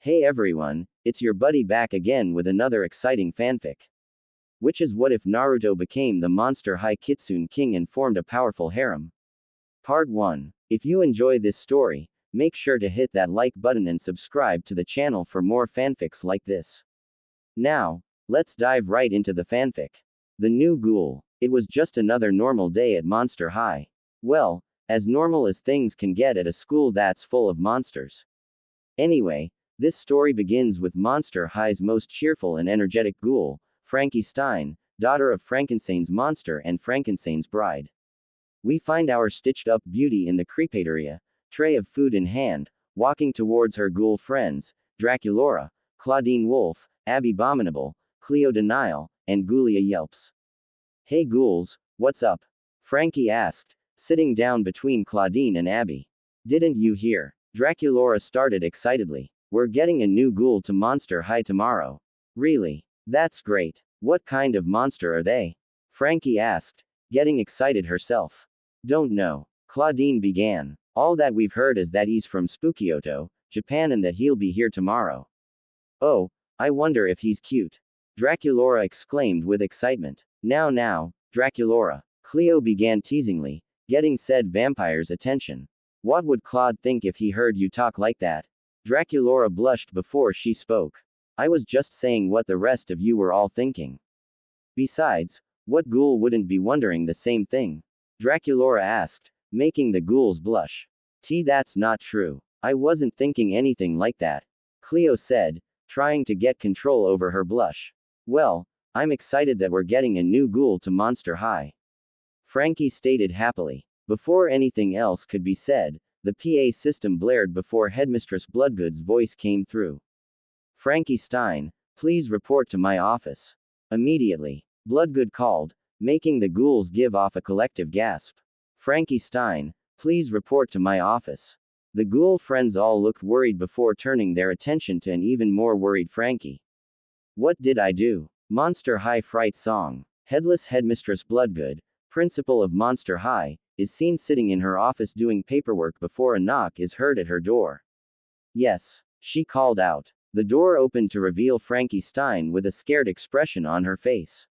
Hey everyone, it's your buddy back again with another exciting fanfic. Which is what if Naruto became the Monster High Kitsune King and formed a powerful harem? Part 1. If you enjoy this story, make sure to hit that like button and subscribe to the channel for more fanfics like this. Now, let's dive right into the fanfic. The new ghoul. It was just another normal day at Monster High. Well, as normal as things can get at a school that's full of monsters. Anyway, this story begins with Monster High's most cheerful and energetic ghoul, Frankie Stein, daughter of Frankenstein's monster and Frankenstein's bride. We find our stitched-up beauty in the crepeteria, tray of food in hand, walking towards her ghoul friends, Draculora, Claudine Wolf, Abby Abominable, Cleo Denial, and Ghoulia Yelps. Hey ghouls, what's up? Frankie asked, sitting down between Claudine and Abby. Didn't you hear? Draculora started excitedly. We're getting a new ghoul to Monster High tomorrow. Really? That's great. What kind of monster are they? Frankie asked, getting excited herself. Don't know. Claudine began. All that we've heard is that he's from Spookyoto, Japan, and that he'll be here tomorrow. Oh, I wonder if he's cute. Draculora exclaimed with excitement. Now, Draculora. Cleo began teasingly, getting said vampire's attention. What would Claude think if he heard you talk like that? Draculora blushed before she spoke. I was just saying what the rest of you were all thinking. Besides, what ghoul wouldn't be wondering the same thing? Draculora asked, making the ghouls blush. That's not true. I wasn't thinking anything like that. Cleo said, trying to get control over her blush. Well, I'm excited that we're getting a new ghoul to Monster High. Frankie stated happily. Before anything else could be said, the PA system blared before Headmistress Bloodgood's voice came through. Frankie Stein, please report to my office. Immediately, Bloodgood called, making the ghouls give off a collective gasp. Frankie Stein, please report to my office. The ghoul friends all looked worried before turning their attention to an even more worried Frankie. What did I do? Monster High Fright Song. Headless Headmistress Bloodgood, principal of Monster High, is seen sitting in her office doing paperwork before a knock is heard at her door. Yes, she called out. The door opened to reveal Frankie Stein with a scared expression on her face.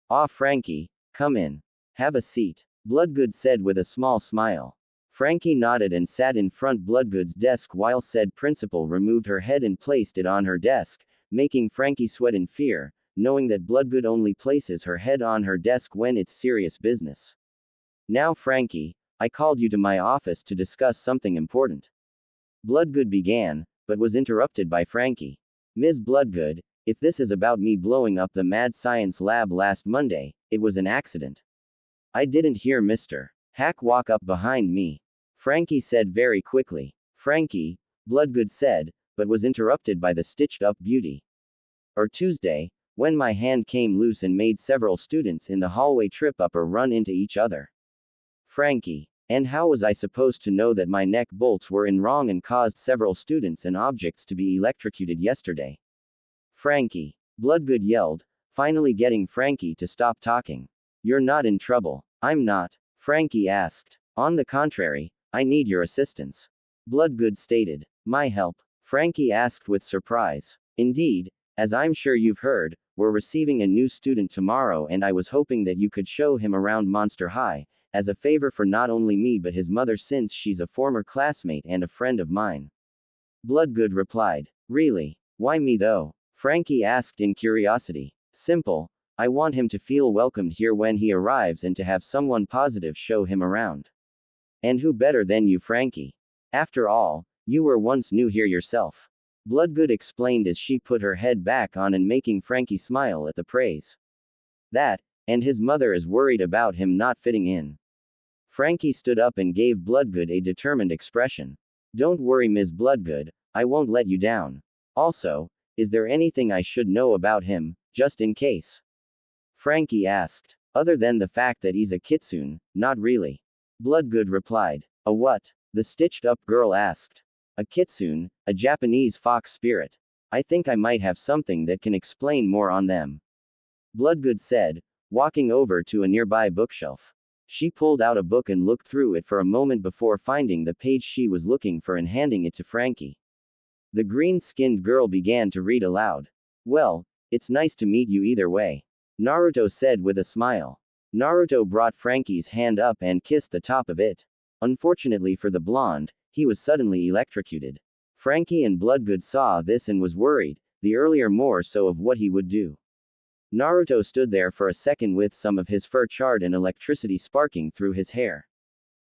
Ah, Frankie, come in. Have a seat, Bloodgood said with a small smile. Frankie nodded and sat in front Bloodgood's desk while said principal removed her head and placed it on her desk, making Frankie sweat in fear, knowing that Bloodgood only places her head on her desk when it's serious business. Now Frankie, I called you to my office to discuss something important. Bloodgood began, but was interrupted by Frankie. Ms. Bloodgood, if this is about me blowing up the mad science lab last Monday, it was an accident. I didn't hear Mr. Hack walk up behind me. Frankie said very quickly. Frankie, Bloodgood said, but was interrupted by the stitched-up beauty. Or Tuesday, when my hand came loose and made several students in the hallway trip up or run into each other. Frankie, and how was I supposed to know that my neck bolts were in wrong and caused several students and objects to be electrocuted yesterday? Frankie, Bloodgood yelled, finally getting Frankie to stop talking. You're not in trouble. I'm not, Frankie asked. On the contrary, I need your assistance. Bloodgood stated. My help? Frankie asked with surprise. Indeed, as I'm sure you've heard, we're receiving a new student tomorrow and I was hoping that you could show him around Monster High, as a favor for not only me but his mother since she's a former classmate and a friend of mine. Bloodgood replied. Really? Why me though? Frankie asked in curiosity. Simple. I want him to feel welcomed here when he arrives and to have someone positive show him around. And who better than you, Frankie? After all, you were once new here yourself. Bloodgood explained as she put her head back on and making Frankie smile at the praise. That, and his mother is worried about him not fitting in. Frankie stood up and gave Bloodgood a determined expression. Don't worry, Ms. Bloodgood, I won't let you down. Also, is there anything I should know about him, just in case? Frankie asked. Other than the fact that he's a kitsune, not really. Bloodgood replied. A what? The stitched-up girl asked. A kitsune, a Japanese fox spirit. I think I might have something that can explain more on them. Bloodgood said, walking over to a nearby bookshelf. She pulled out a book and looked through it for a moment before finding the page she was looking for and handing it to Frankie. The green-skinned girl began to read aloud. Well, it's nice to meet you either way, Naruto said with a smile. Naruto brought Frankie's hand up and kissed the top of it. Unfortunately for the blonde, he was suddenly electrocuted. Frankie and Bloodgood saw this and was worried, the earlier more so of what he would do. Naruto stood there for a second with some of his fur charred and electricity sparking through his hair.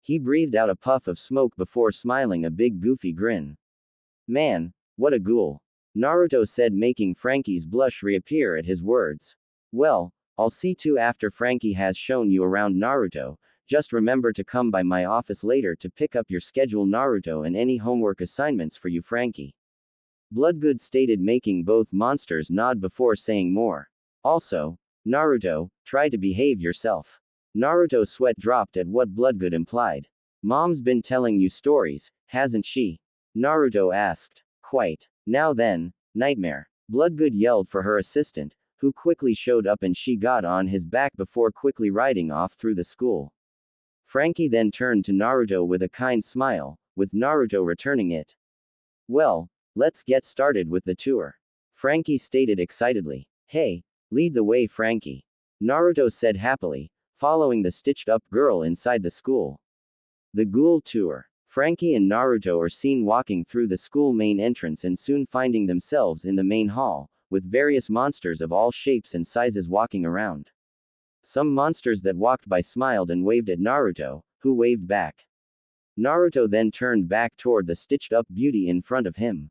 He breathed out a puff of smoke before smiling a big goofy grin. Man, what a ghoul, Naruto said, making Frankie's blush reappear at his words. Well, I'll see to after Frankie has shown you around, Naruto. Just remember to come by my office later to pick up your schedule, Naruto, and any homework assignments for you, Frankie. Bloodgood stated, making both monsters nod before saying more. Also, Naruto, try to behave yourself. Naruto's sweat dropped at what Bloodgood implied. Mom's been telling you stories, hasn't she? Naruto asked. Quite. Now then, nightmare. Bloodgood yelled for her assistant, who quickly showed up and she got on his back before quickly riding off through the school. Frankie then turned to Naruto with a kind smile, with Naruto returning it. Well, let's get started with the tour, Frankie stated excitedly. Hey, lead the way, Frankie, Naruto said happily, following the stitched-up girl inside the school. The Ghoul Tour. Frankie and Naruto are seen walking through the school main entrance and soon finding themselves in the main hall, with various monsters of all shapes and sizes walking around. Some monsters that walked by smiled and waved at Naruto, who waved back. Naruto then turned back toward the stitched-up beauty in front of him.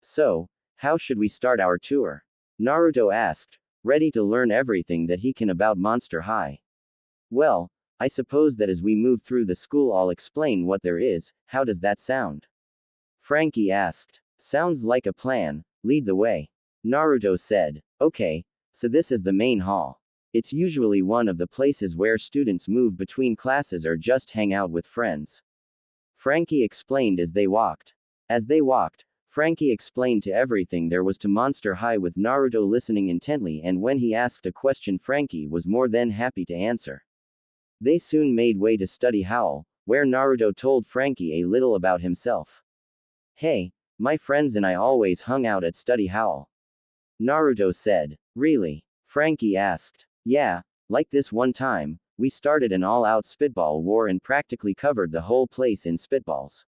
So, how should we start our tour? Naruto asked, ready to learn everything that he can about Monster High. Well, I suppose that as we move through the school I'll explain what there is. How does that sound? Frankie asked. Sounds like a plan, lead the way, Naruto said. Okay, so this is the main hall. It's usually one of the places where students move between classes or just hang out with friends, Frankie explained as they walked. As they walked, Frankie explained to everything there was to Monster High, with Naruto listening intently, and when he asked a question Frankie was more than happy to answer. They soon made way to Study Hall, where Naruto told Frankie a little about himself. Hey, my friends and I always hung out at Study Hall, Naruto said. Really? Frankie asked. Yeah, like this one time, we started an all-out spitball war and practically covered the whole place in spitballs.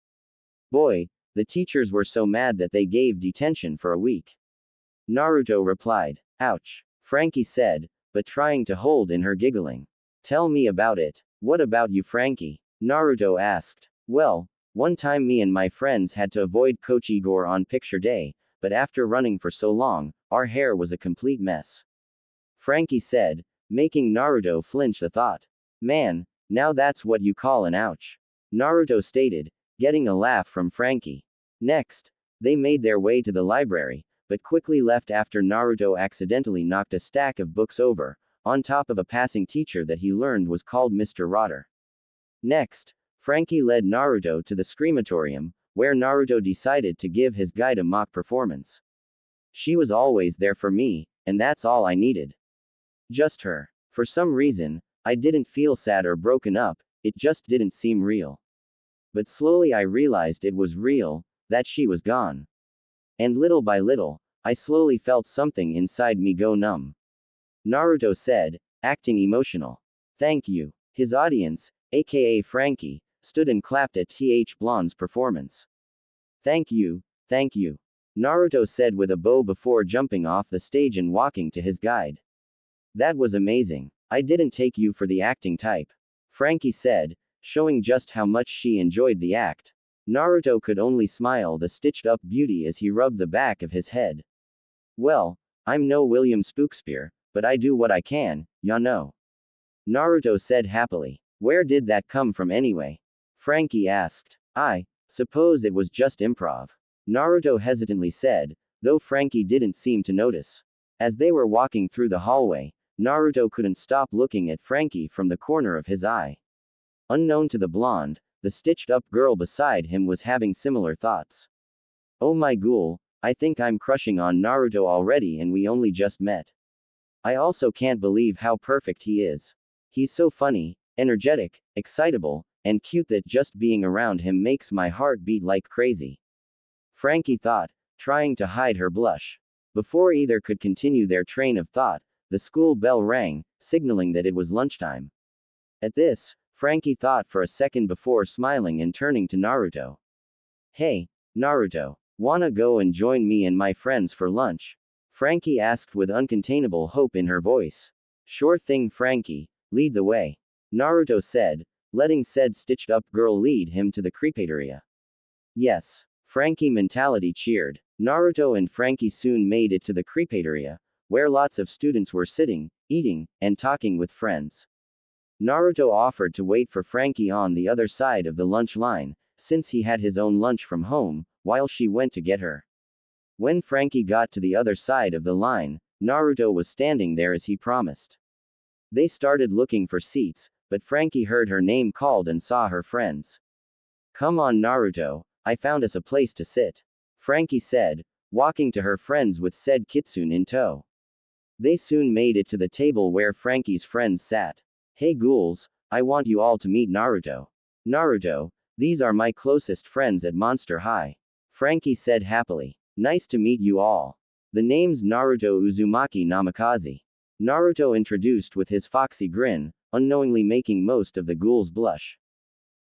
Boy, the teachers were so mad that they gave detention for a week, Naruto replied. Ouch, Frankie said, but trying to hold in her giggling. Tell me about it. What about you, Frankie? Naruto asked. Well, one time me and my friends had to avoid Coach Igor on picture day, but after running for so long, our hair was a complete mess, Frankie said, making Naruto flinch the thought. Man, now that's what you call an ouch, Naruto stated, getting a laugh from Frankie. Next, they made their way to the library, but quickly left after Naruto accidentally knocked a stack of books over, on top of a passing teacher that he learned was called Mr. Rotter. Next, Frankie led Naruto to the Screamatorium, where Naruto decided to give his guide a mock performance. She was always there for me, and that's all I needed. Just her. For some reason, I didn't feel sad or broken up, it just didn't seem real. But slowly I realized it was real, that she was gone. And little by little, I slowly felt something inside me go numb, Naruto said, acting emotional. Thank you. His audience, aka Frankie, stood and clapped at Blonde's performance. Thank you, Naruto said with a bow before jumping off the stage and walking to his guide. That was amazing. I didn't take you for the acting type, Frankie said, showing just how much she enjoyed the act. Naruto could only smile the stitched-up beauty as he rubbed the back of his head. Well, I'm no William Spookspear, but I do what I can, ya know, Naruto said happily. Where did that come from anyway? Frankie asked. I suppose it was just improv, Naruto hesitantly said, though Frankie didn't seem to notice. As they were walking through the hallway, Naruto couldn't stop looking at Frankie from the corner of his eye. Unknown to the blonde, the stitched-up girl beside him was having similar thoughts. Oh my ghoul, I think I'm crushing on Naruto already and we only just met. I also can't believe how perfect he is. He's so funny, energetic, excitable, and cute that just being around him makes my heart beat like crazy, Frankie thought, trying to hide her blush. Before either could continue their train of thought, the school bell rang, signaling that it was lunchtime. At this, Frankie thought for a second before smiling and turning to Naruto. Hey, Naruto, wanna go and join me and my friends for lunch? Frankie asked with uncontainable hope in her voice. Sure thing, Frankie, lead the way, Naruto said, letting said stitched up girl lead him to the cafeteria. Yes, Frankie mentality cheered. Naruto and Frankie soon made it to the cafeteria, where lots of students were sitting, eating, and talking with friends. Naruto offered to wait for Frankie on the other side of the lunch line, since he had his own lunch from home, while she went to get her. When Frankie got to the other side of the line, Naruto was standing there as he promised. They started looking for seats, but Frankie heard her name called and saw her friends. Come on, Naruto, I found us a place to sit, Frankie said, walking to her friends with said Kitsune in tow. They soon made it to the table where Frankie's friends sat. Hey ghouls, I want you all to meet Naruto. Naruto, these are my closest friends at Monster High, Frankie said happily. Nice to meet you all. The name's Naruto Uzumaki Namikaze, Naruto introduced with his foxy grin, unknowingly making most of the ghouls blush.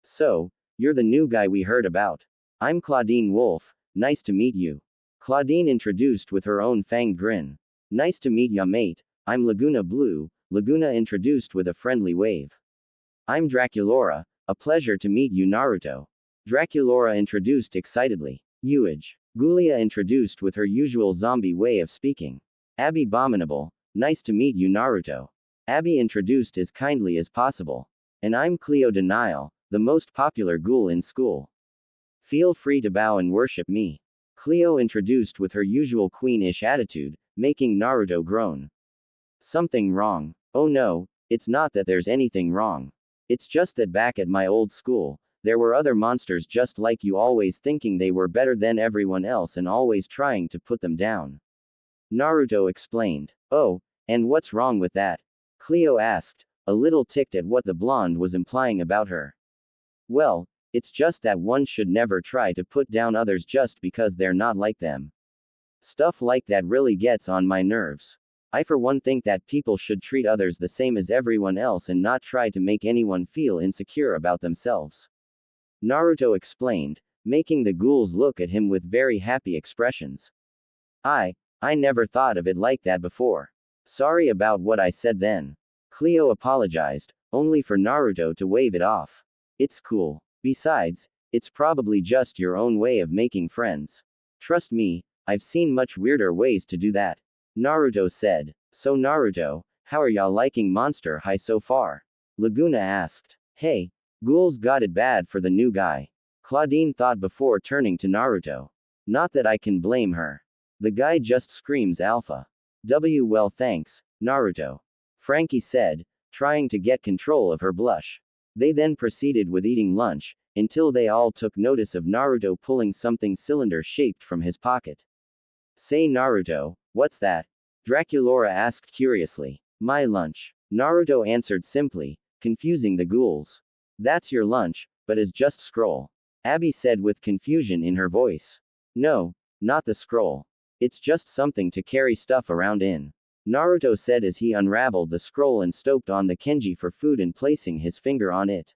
So, you're the new guy we heard about. I'm Claudine Wolf, nice to meet you, Claudine introduced with her own fanged grin. Nice to meet ya mate, I'm Laguna Blue, Laguna introduced with a friendly wave. I'm Draculora, a pleasure to meet you Naruto, Draculora introduced excitedly. Uage, Gulia introduced with her usual zombie way of speaking. Abby Abominable, nice to meet you Naruto, Abby introduced as kindly as possible. And I'm Cleo Denial, the most popular ghoul in school. Feel free to bow and worship me, Cleo introduced with her usual queenish attitude, making Naruto groan. Something wrong? Oh no, it's not that there's anything wrong. It's just that back at my old school, there were other monsters just like you, always thinking they were better than everyone else and always trying to put them down, Naruto explained. Oh, and what's wrong with that? Cleo asked, a little ticked at what the blonde was implying about her. Well, it's just that one should never try to put down others just because they're not like them. Stuff like that really gets on my nerves. I for one think that people should treat others the same as everyone else and not try to make anyone feel insecure about themselves, Naruto explained, making the ghouls look at him with very happy expressions. I never thought of it like that before. Sorry about what I said then, Cleo apologized, only for Naruto to wave it off. It's cool. Besides, it's probably just your own way of making friends. Trust me, I've seen much weirder ways to do that, Naruto said. So Naruto, how are y'all liking Monster High so far? Laguna asked. Hey, ghouls got it bad for the new guy, Claudine thought before turning to Naruto. Not that I can blame her. The guy just screams alpha. Well thanks, Naruto, Frankie said, trying to get control of her blush. They then proceeded with eating lunch, until they all took notice of Naruto pulling something cylinder-shaped from his pocket. Say Naruto, what's that? Draculora asked curiously. My lunch, Naruto answered simply, confusing the ghouls. That's your lunch, but is just scroll, Abby said with confusion in her voice. No, not the scroll. It's just something to carry stuff around in, Naruto said as he unraveled the scroll and stoked on the kanji for food and placing his finger on it.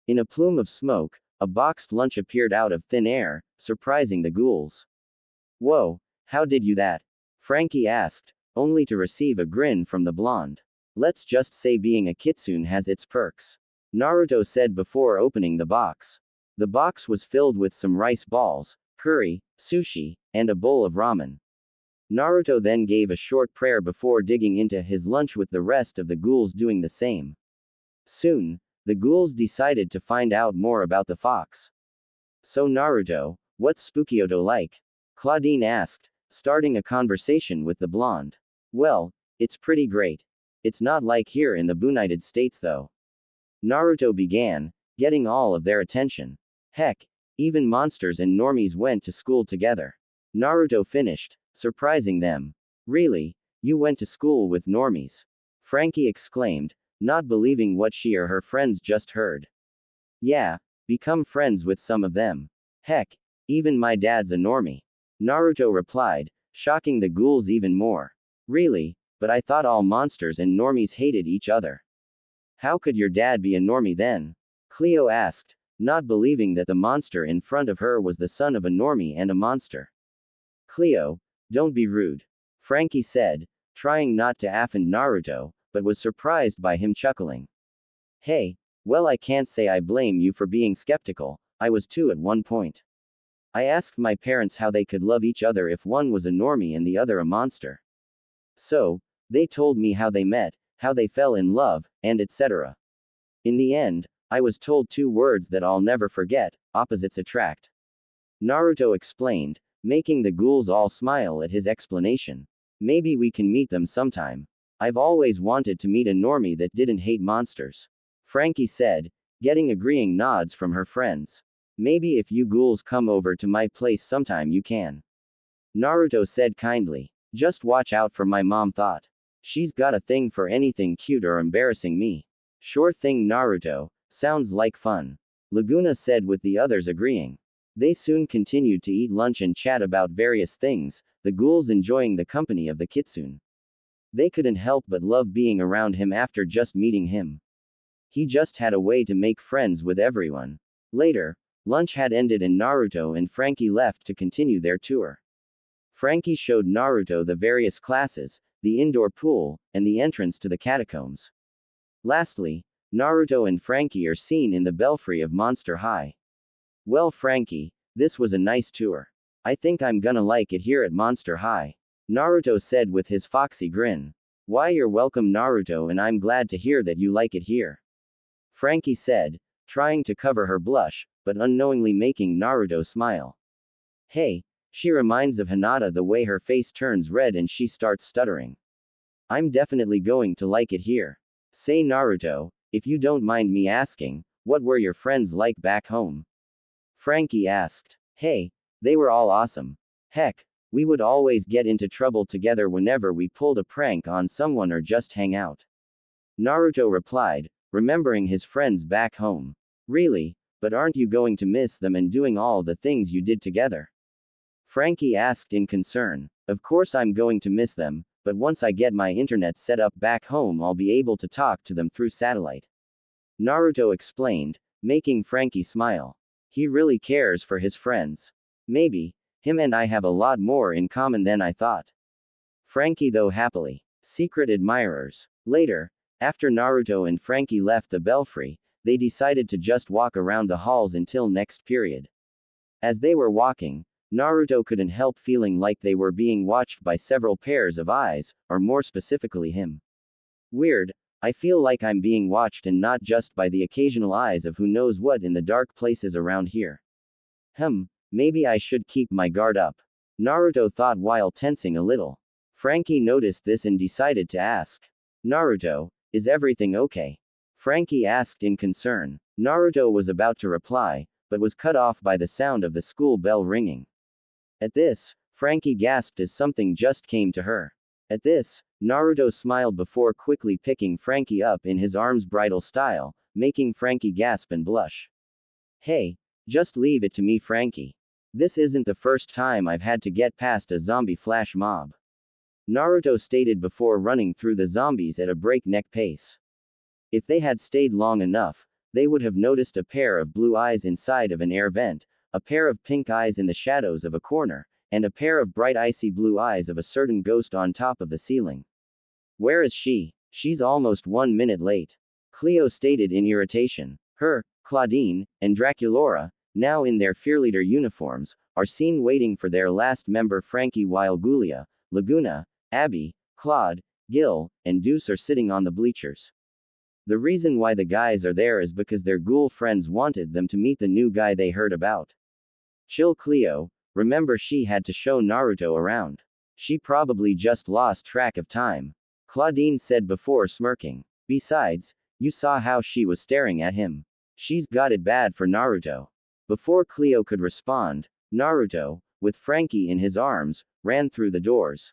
In a plume of smoke, a boxed lunch appeared out of thin air, surprising the ghouls. Whoa, how did you that? Frankie asked, only to receive a grin from the blonde. Let's just say being a kitsune has its perks, Naruto said before opening the box. The box was filled with some rice balls, curry, sushi, and a bowl of ramen. Naruto then gave a short prayer before digging into his lunch with the rest of the ghouls doing the same. Soon, the ghouls decided to find out more about the fox. So Naruto, what's Spookyoto like? Claudine asked, starting a conversation with the blonde. Well, it's pretty great. It's not like here in the United States though, Naruto began, getting all of their attention. Heck, even monsters and normies went to school together, Naruto finished, surprising them. Really? You went to school with normies? Frankie exclaimed, not believing what she or her friends just heard. Yeah, become friends with some of them. Heck, even my dad's a normie, Naruto replied, shocking the ghouls even more. Really? But I thought all monsters and normies hated each other. How could your dad be a normie then? Cleo asked, not believing that the monster in front of her was the son of a normie and a monster. Cleo, don't be rude. Frankie said, trying not to offend Naruto, but was surprised by him chuckling. Hey, well, I can't say I blame you for being skeptical, I was too at one point. I asked my parents how they could love each other if one was a normie and the other a monster. So, they told me how they met, how they fell in love, and etc. In the end, I was told two words that I'll never forget: opposites attract. Naruto explained, making the ghouls all smile at his explanation. Maybe we can meet them sometime. I've always wanted to meet a normie that didn't hate monsters. Frankie said, getting agreeing nods from her friends. Maybe if you ghouls come over to my place sometime you can. Naruto said kindly. Just watch out for my mom thought. She's got a thing for anything cute or embarrassing me. Sure thing Naruto, sounds like fun. Laguna said with the others agreeing. They soon continued to eat lunch and chat about various things, the ghouls enjoying the company of the Kitsune. They couldn't help but love being around him after just meeting him. He just had a way to make friends with everyone. Later, lunch had ended and Naruto and Frankie left to continue their tour. Frankie showed Naruto the various classes, the indoor pool, and the entrance to the catacombs. Lastly, Naruto and Frankie are seen in the belfry of Monster High. Well, Frankie, this was a nice tour. I think I'm gonna like it here at Monster High. Naruto said with his foxy grin. Why, you're welcome, Naruto, and I'm glad to hear that you like it here. Frankie said, trying to cover her blush, but unknowingly making Naruto smile. Hey, she reminds of Hinata the way her face turns red and she starts stuttering. I'm definitely going to like it here. Say, Naruto, if you don't mind me asking, what were your friends like back home? Frankie asked. Hey, they were all awesome. Heck, we would always get into trouble together whenever we pulled a prank on someone or just hang out. Naruto replied, remembering his friends back home. Really, but aren't you going to miss them and doing all the things you did together? Frankie asked in concern. Of course I'm going to miss them, but once I get my internet set up back home I'll be able to talk to them through satellite. Naruto explained, making Frankie smile. He really cares for his friends. Maybe, him and I have a lot more in common than I thought. Frankie though happily. Secret admirers. Later, after Naruto and Frankie left the belfry, they decided to just walk around the halls until next period. As they were walking, Naruto couldn't help feeling like they were being watched by several pairs of eyes, or more specifically him. Weird, I feel like I'm being watched and not just by the occasional eyes of who knows what in the dark places around here. Maybe I should keep my guard up. Naruto thought while tensing a little. Frankie noticed this and decided to ask. Naruto, is everything okay? Frankie asked in concern. Naruto was about to reply, but was cut off by the sound of the school bell ringing. At this, Frankie gasped as something just came to her. At this, Naruto smiled before quickly picking Frankie up in his arms bridal style, making Frankie gasp and blush. Hey, just leave it to me, Frankie. This isn't the first time I've had to get past a zombie flash mob. Naruto stated before running through the zombies at a breakneck pace. If they had stayed long enough, they would have noticed a pair of blue eyes inside of an air vent, a pair of pink eyes in the shadows of a corner, and a pair of bright icy blue eyes of a certain ghost on top of the ceiling. Where is she? She's almost 1 minute late. Cleo stated in irritation. Her, Claudine, and Draculora, now in their Fearleader uniforms, are seen waiting for their last member Frankie while Gulia, Laguna, Abby, Claude, Gil, and Deuce are sitting on the bleachers. The reason why the guys are there is because their ghoul friends wanted them to meet the new guy they heard about. Chill, Cleo, remember she had to show Naruto around. She probably just lost track of time. Claudine said before smirking. Besides, you saw how she was staring at him. She's got it bad for Naruto. Before Cleo could respond, Naruto, with Frankie in his arms, ran through the doors.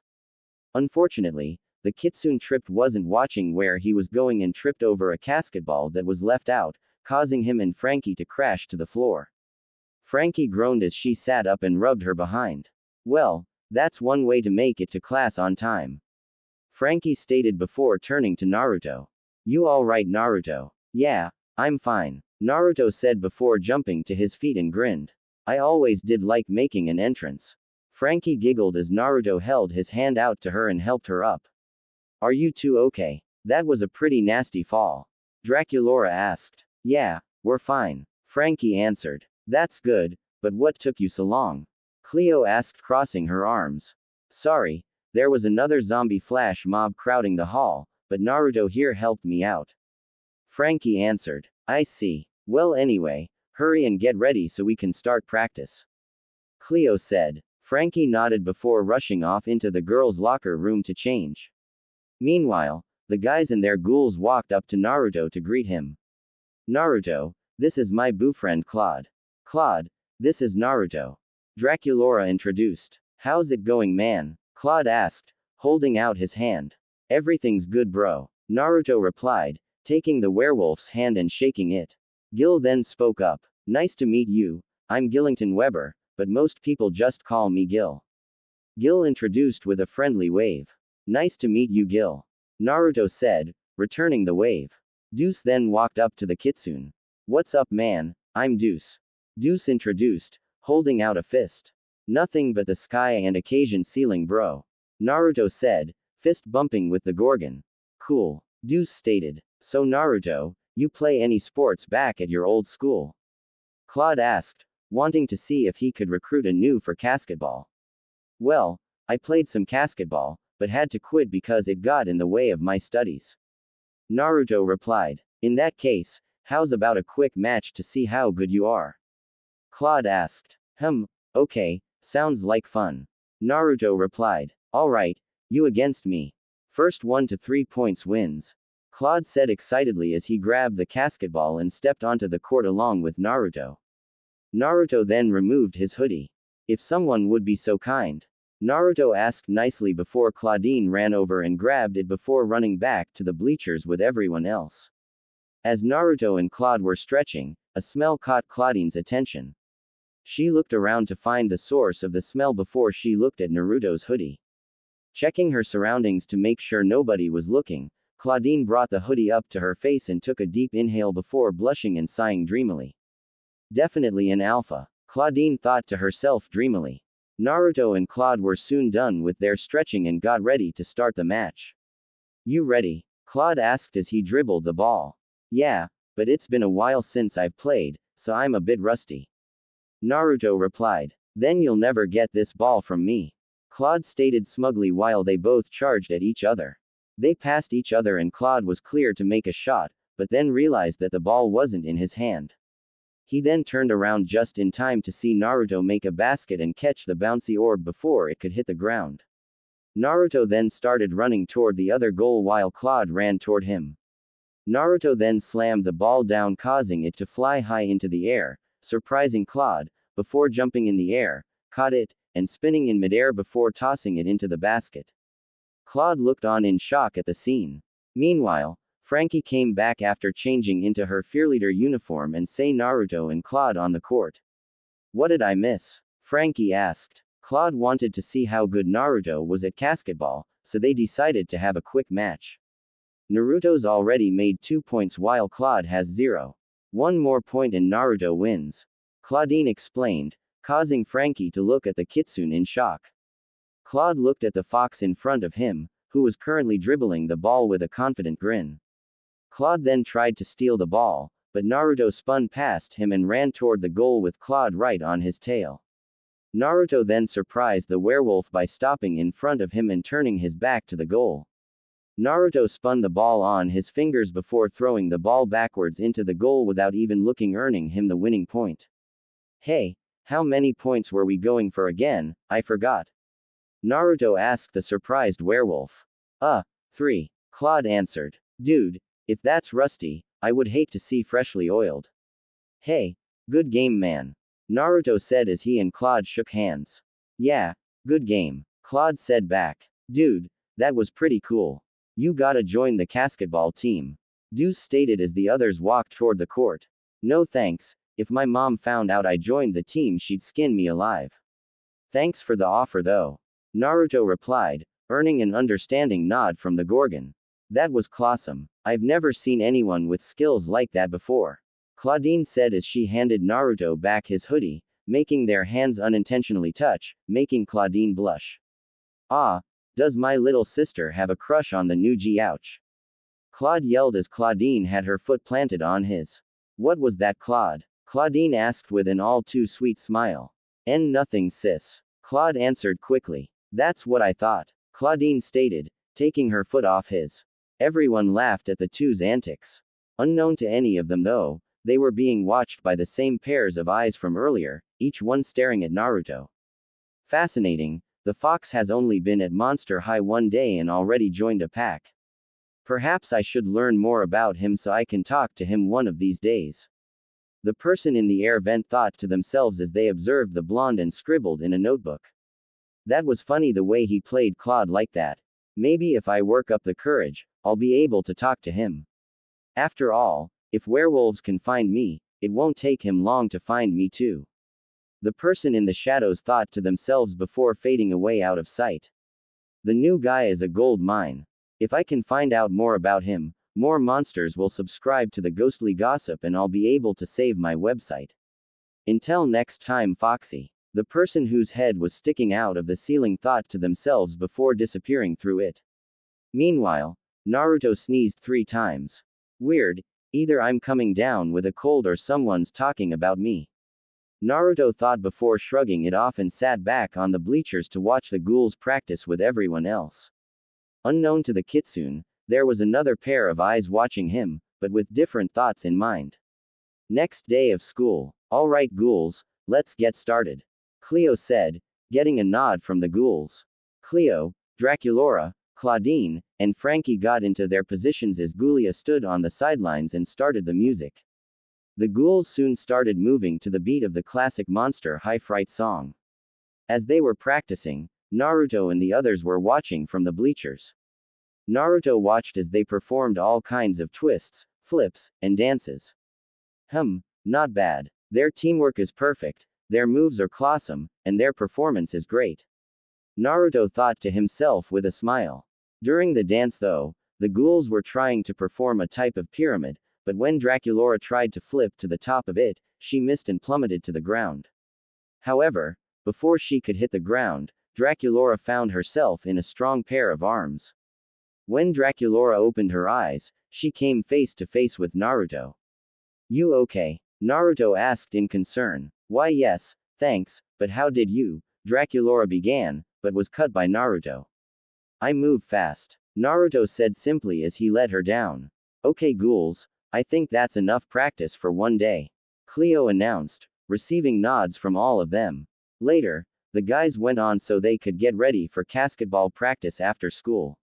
Unfortunately, the Kitsune tripped wasn't watching where he was going and tripped over a basketball that was left out, causing him and Frankie to crash to the floor. Frankie groaned as she sat up and rubbed her behind. Well, that's one way to make it to class on time. Frankie stated before turning to Naruto. You alright, Naruto? Yeah, I'm fine, Naruto said before jumping to his feet and grinned. I always did like making an entrance. Frankie giggled as Naruto held his hand out to her and helped her up. Are you two okay? That was a pretty nasty fall. Draculaura asked. Yeah, we're fine, Frankie answered. That's good, but what took you so long? Cleo asked, crossing her arms. Sorry, there was another zombie flash mob crowding the hall, but Naruto here helped me out. Frankie answered. I see. Well, anyway, hurry and get ready so we can start practice. Cleo said. Frankie nodded before rushing off into the girls' locker room to change. Meanwhile, the guys and their ghouls walked up to Naruto to greet him. Naruto, this is my boo friend Claude. Claude, this is Naruto. Draculaura introduced. How's it going, man? Claude asked, holding out his hand. Everything's good, bro, Naruto replied, taking the werewolf's hand and shaking it. Gil then spoke up. Nice to meet you, I'm Gillington Weber, but most people just call me Gil. Gil introduced with a friendly wave. Nice to meet you, Gil, Naruto said, returning the wave. Deuce then walked up to the Kitsune. What's up, man? I'm Deuce. Deuce introduced, holding out a fist. Nothing but the sky and occasion ceiling, bro, Naruto said, fist bumping with the Gorgon. Cool, Deuce stated. So Naruto, you play any sports back at your old school? Claude asked, wanting to see if he could recruit a new for basketball. Well, I played some basketball, but had to quit because it got in the way of my studies. Naruto replied. In that case, how's about a quick match to see how good you are? Claude asked. Okay, sounds like fun, Naruto replied. Alright, you against me. First 1 to 3 points wins, Claude said excitedly as he grabbed the basketball and stepped onto the court along with Naruto. Naruto then removed his hoodie. If someone would be so kind, Naruto asked nicely before Claudine ran over and grabbed it before running back to the bleachers with everyone else. As Naruto and Claude were stretching, a smell caught Claudine's attention. She looked around to find the source of the smell before she looked at Naruto's hoodie. Checking her surroundings to make sure nobody was looking, Claudine brought the hoodie up to her face and took a deep inhale before blushing and sighing dreamily. Definitely an alpha, Claudine thought to herself dreamily. Naruto and Claude were soon done with their stretching and got ready to start the match. You ready? Claude asked as he dribbled the ball. Yeah, but it's been a while since I've played, so I'm a bit rusty, Naruto replied. Then you'll never get this ball from me, Claude stated smugly while they both charged at each other. They passed each other and Claude was clear to make a shot, but then realized that the ball wasn't in his hand. He then turned around just in time to see Naruto make a basket and catch the bouncy orb before it could hit the ground. Naruto then started running toward the other goal while Claude ran toward him. Naruto then slammed the ball down, causing it to fly high into the air, surprising Claude, before jumping in the air, caught it, and spinning in midair before tossing it into the basket. Claude looked on in shock at the scene. Meanwhile, Frankie came back after changing into her cheerleader uniform and saw Naruto and Claude on the court. What did I miss? Frankie asked. Claude wanted to see how good Naruto was at basketball, so they decided to have a quick match. Naruto's already made 2 points while Claude has 0. 1 more point and Naruto wins, Claudine explained, causing Frankie to look at the Kitsune in shock. Claude looked at the fox in front of him, who was currently dribbling the ball with a confident grin. Claude then tried to steal the ball, but Naruto spun past him and ran toward the goal with Claude right on his tail. Naruto then surprised the werewolf by stopping in front of him and turning his back to the goal. Naruto spun the ball on his fingers before throwing the ball backwards into the goal without even looking, earning him the winning point. Hey, how many points were we going for again? I forgot, Naruto asked the surprised werewolf. 3, Claude answered. Dude, if that's rusty, I would hate to see freshly oiled. Hey, good game, man, Naruto said as he and Claude shook hands. Yeah, good game, Claude said back. Dude, that was pretty cool. You gotta join the basketball team, Deuce stated as the others walked toward the court. No thanks, if my mom found out I joined the team she'd skin me alive, Thanks for the offer though. Naruto replied, earning an understanding nod from the Gorgon. That was clawsome. I've never seen anyone with skills like that before. Claudine said as she handed Naruto back his hoodie, making their hands unintentionally touch, making Claudine blush. Ah, does my little sister have a crush on the new Ouch? Claude yelled as Claudine had her foot planted on his. What was that, Claude? Claudine asked with an all too sweet smile. Nothing, sis. Claude answered quickly. That's what I thought, Claudine stated, taking her foot off his. Everyone laughed at the two's antics. Unknown to any of them though, they were being watched by the same pairs of eyes from earlier, each one staring at Naruto. Fascinating, the fox has only been at Monster High one day and already joined a pack. Perhaps I should learn more about him so I can talk to him one of these days. The person in the air vent thought to themselves as they observed the blonde and scribbled in a notebook. That was funny the way he played Claude like that. Maybe if I work up the courage, I'll be able to talk to him. After all, if werewolves can find me, it won't take him long to find me too. The person in the shadows thought to themselves before fading away out of sight. The new guy is a gold mine. If I can find out more about him, more monsters will subscribe to the ghostly gossip and I'll be able to save my website. Until next time, Foxy. The person whose head was sticking out of the ceiling thought to themselves before disappearing through it. Meanwhile, Naruto sneezed 3 times. Weird, either I'm coming down with a cold or someone's talking about me. Naruto thought before shrugging it off and sat back on the bleachers to watch the ghouls practice with everyone else. Unknown to the Kitsune, there was another pair of eyes watching him, but with different thoughts in mind. Next day of school. Alright ghouls, let's get started. Cleo said, getting a nod from the ghouls. Cleo, Draculaura, Claudine, and Frankie got into their positions as Ghoulia stood on the sidelines and started the music. The ghouls soon started moving to the beat of the classic Monster High Fright song. As they were practicing, Naruto and the others were watching from the bleachers. Naruto watched as they performed all kinds of twists, flips, and dances. Not bad. Their teamwork is perfect, their moves are clawsome, and their performance is great. Naruto thought to himself with a smile. During the dance though, the ghouls were trying to perform a type of pyramid, but when Draculaura tried to flip to the top of it, she missed and plummeted to the ground. However, before she could hit the ground, Draculaura found herself in a strong pair of arms. When Draculaura opened her eyes, she came face to face with Naruto. You okay? Naruto asked in concern. Why yes, thanks, but how did you? Draculaura began, but was cut by Naruto. I move fast. Naruto said simply as he let her down. Okay ghouls, I think that's enough practice for one day. Cleo announced, receiving nods from all of them. Later, the guys went on so they could get ready for basketball practice after school.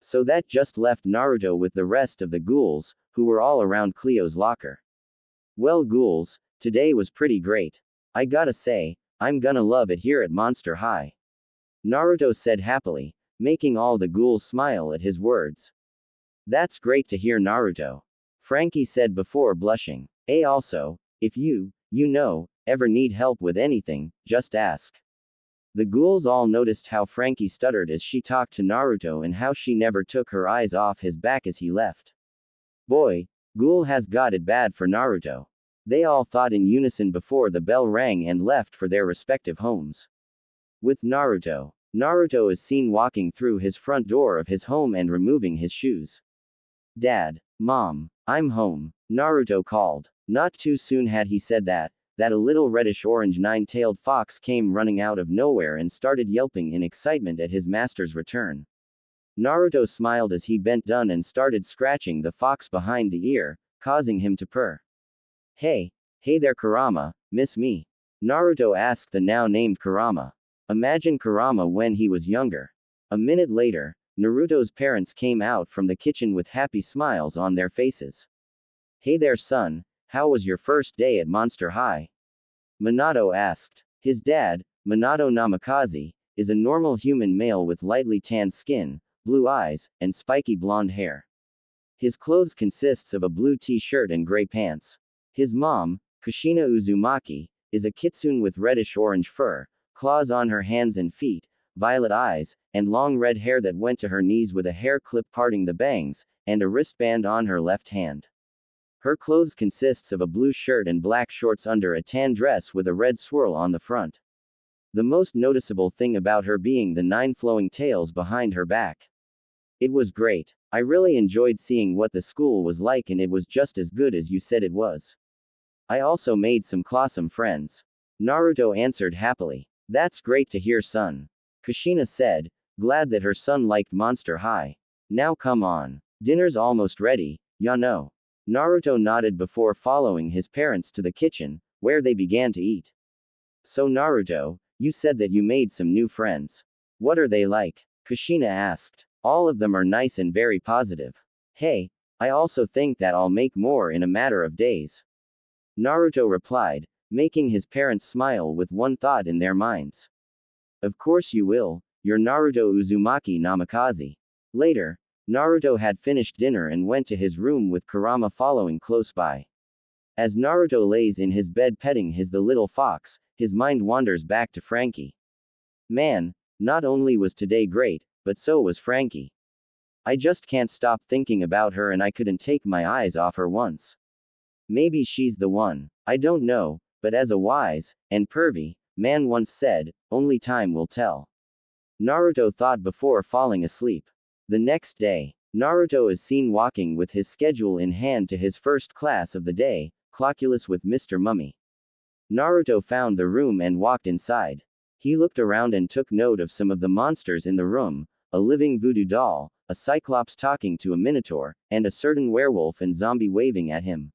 So that just left Naruto with the rest of the ghouls, who were all around Cleo's locker. Well ghouls, today was pretty great. I gotta say, I'm gonna love it here at Monster High. Naruto said happily, making all the ghouls smile at his words. That's great to hear Naruto. Frankie said before blushing. Also, if you ever need help with anything, just ask. The ghouls all noticed how Frankie stuttered as she talked to Naruto and how she never took her eyes off his back as he left. Boy, Ghoul has got it bad for Naruto. They all thought in unison before the bell rang and left for their respective homes. With Naruto. Naruto is seen walking through his front door of his home and removing his shoes. Dad, Mom, I'm home, Naruto called. Not too soon had he said that a little reddish-orange nine-tailed fox came running out of nowhere and started yelping in excitement at his master's return. Naruto smiled as he bent down and started scratching the fox behind the ear, causing him to purr. Hey there Kurama, miss me? Naruto asked the now-named Kurama. Imagine Kurama when he was younger. A minute later, Naruto's parents came out from the kitchen with happy smiles on their faces. Hey there son, how was your first day at Monster High? Minato asked. His dad, Minato Namikaze, is a normal human male with lightly tanned skin, blue eyes, and spiky blonde hair. His clothes consists of a blue t-shirt and gray pants. His mom, Kushina Uzumaki, is a kitsune with reddish-orange fur, claws on her hands and feet, violet eyes, and long red hair that went to her knees with a hair clip parting the bangs, and a wristband on her left hand. Her clothes consists of a blue shirt and black shorts under a tan dress with a red swirl on the front. The most noticeable thing about her being the 9 flowing tails behind her back. It was great. I really enjoyed seeing what the school was like, and it was just as good as you said it was. I also made some classroom friends. Naruto answered happily. That's great to hear, son. Kushina said, glad that her son liked Monster High. Now come on. Dinner's almost ready, ya know. Naruto nodded before following his parents to the kitchen, where they began to eat. So Naruto, you said that you made some new friends. What are they like? Kushina asked. All of them are nice and very positive. Hey, I also think that I'll make more in a matter of days. Naruto replied, making his parents smile with one thought in their minds. Of course you will, you're Naruto Uzumaki Namikaze. Later, Naruto had finished dinner and went to his room with Kurama following close by. As Naruto lays in his bed petting the little fox, his mind wanders back to Frankie. Man, not only was today great, but so was Frankie. I just can't stop thinking about her, and I couldn't take my eyes off her once. Maybe she's the one. I don't know, but as a wise and pervy man once said, only time will tell. Naruto thought before falling asleep. The next day, Naruto is seen walking with his schedule in hand to his first class of the day, calculus with Mr. Mummy. Naruto found the room and walked inside. He looked around and took note of some of the monsters in the room, a living voodoo doll, a cyclops talking to a minotaur, and a certain werewolf and zombie waving at him.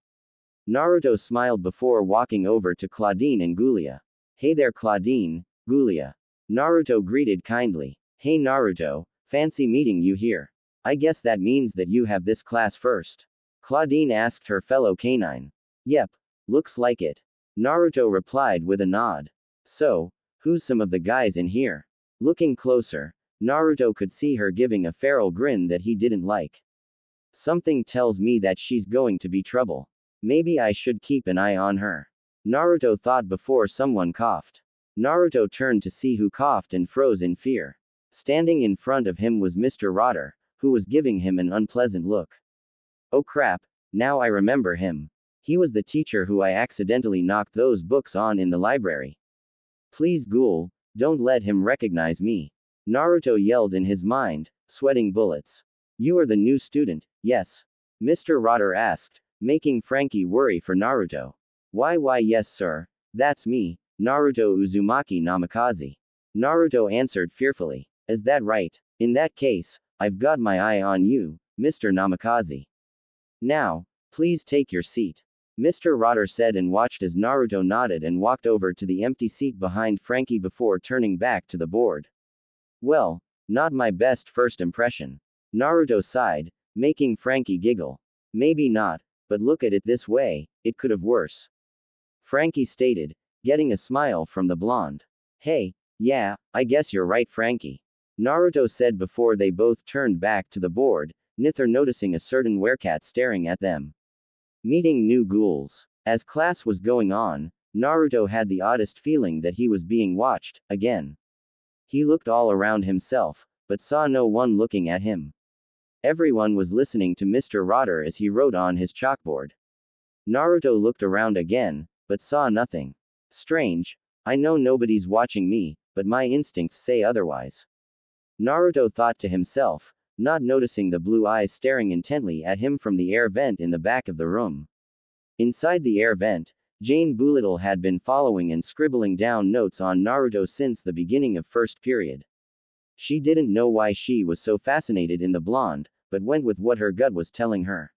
Naruto smiled before walking over to Claudine and Gulia. Hey there Claudine, Gulia. Naruto greeted kindly. Hey Naruto, fancy meeting you here. I guess that means that you have this class first. Claudine asked her fellow canine. Yep, looks like it. Naruto replied with a nod. So, who's some of the guys in here? Looking closer, Naruto could see her giving a feral grin that he didn't like. Something tells me that she's going to be trouble. Maybe I should keep an eye on her. Naruto thought before someone coughed. Naruto turned to see who coughed and froze in fear. Standing in front of him was Mr. Rotter, who was giving him an unpleasant look. Oh crap, now I remember him. He was the teacher who I accidentally knocked those books on in the library. Please Ghoul, don't let him recognize me. Naruto yelled in his mind, sweating bullets. You are the new student, yes? Mr. Rotter asked, making Frankie worry for Naruto. Why yes sir, that's me, Naruto Uzumaki Namikaze. Naruto answered fearfully. Is that right? In that case, I've got my eye on you, Mr. Namikaze. Now, please take your seat. Mr. Rotter said and watched as Naruto nodded and walked over to the empty seat behind Frankie before turning back to the board. Well, not my best first impression. Naruto sighed, making Frankie giggle. Maybe not, but look at it this way, it could have worse. Frankie stated, getting a smile from the blonde. Hey, yeah, I guess you're right Frankie. Naruto said before they both turned back to the board, neither noticing a certain werecat staring at them. Meeting new ghouls. As class was going on, Naruto had the oddest feeling that he was being watched, again. He looked all around himself, but saw no one looking at him. Everyone was listening to Mr. Rotter as he wrote on his chalkboard. Naruto looked around again, but saw nothing. Strange, I know nobody's watching me, but my instincts say otherwise. Naruto thought to himself, not noticing the blue eyes staring intently at him from the air vent in the back of the room. Inside the air vent, Jane Doolittle had been following and scribbling down notes on Naruto since the beginning of first period. She didn't know why she was so fascinated in the blonde, but went with what her gut was telling her.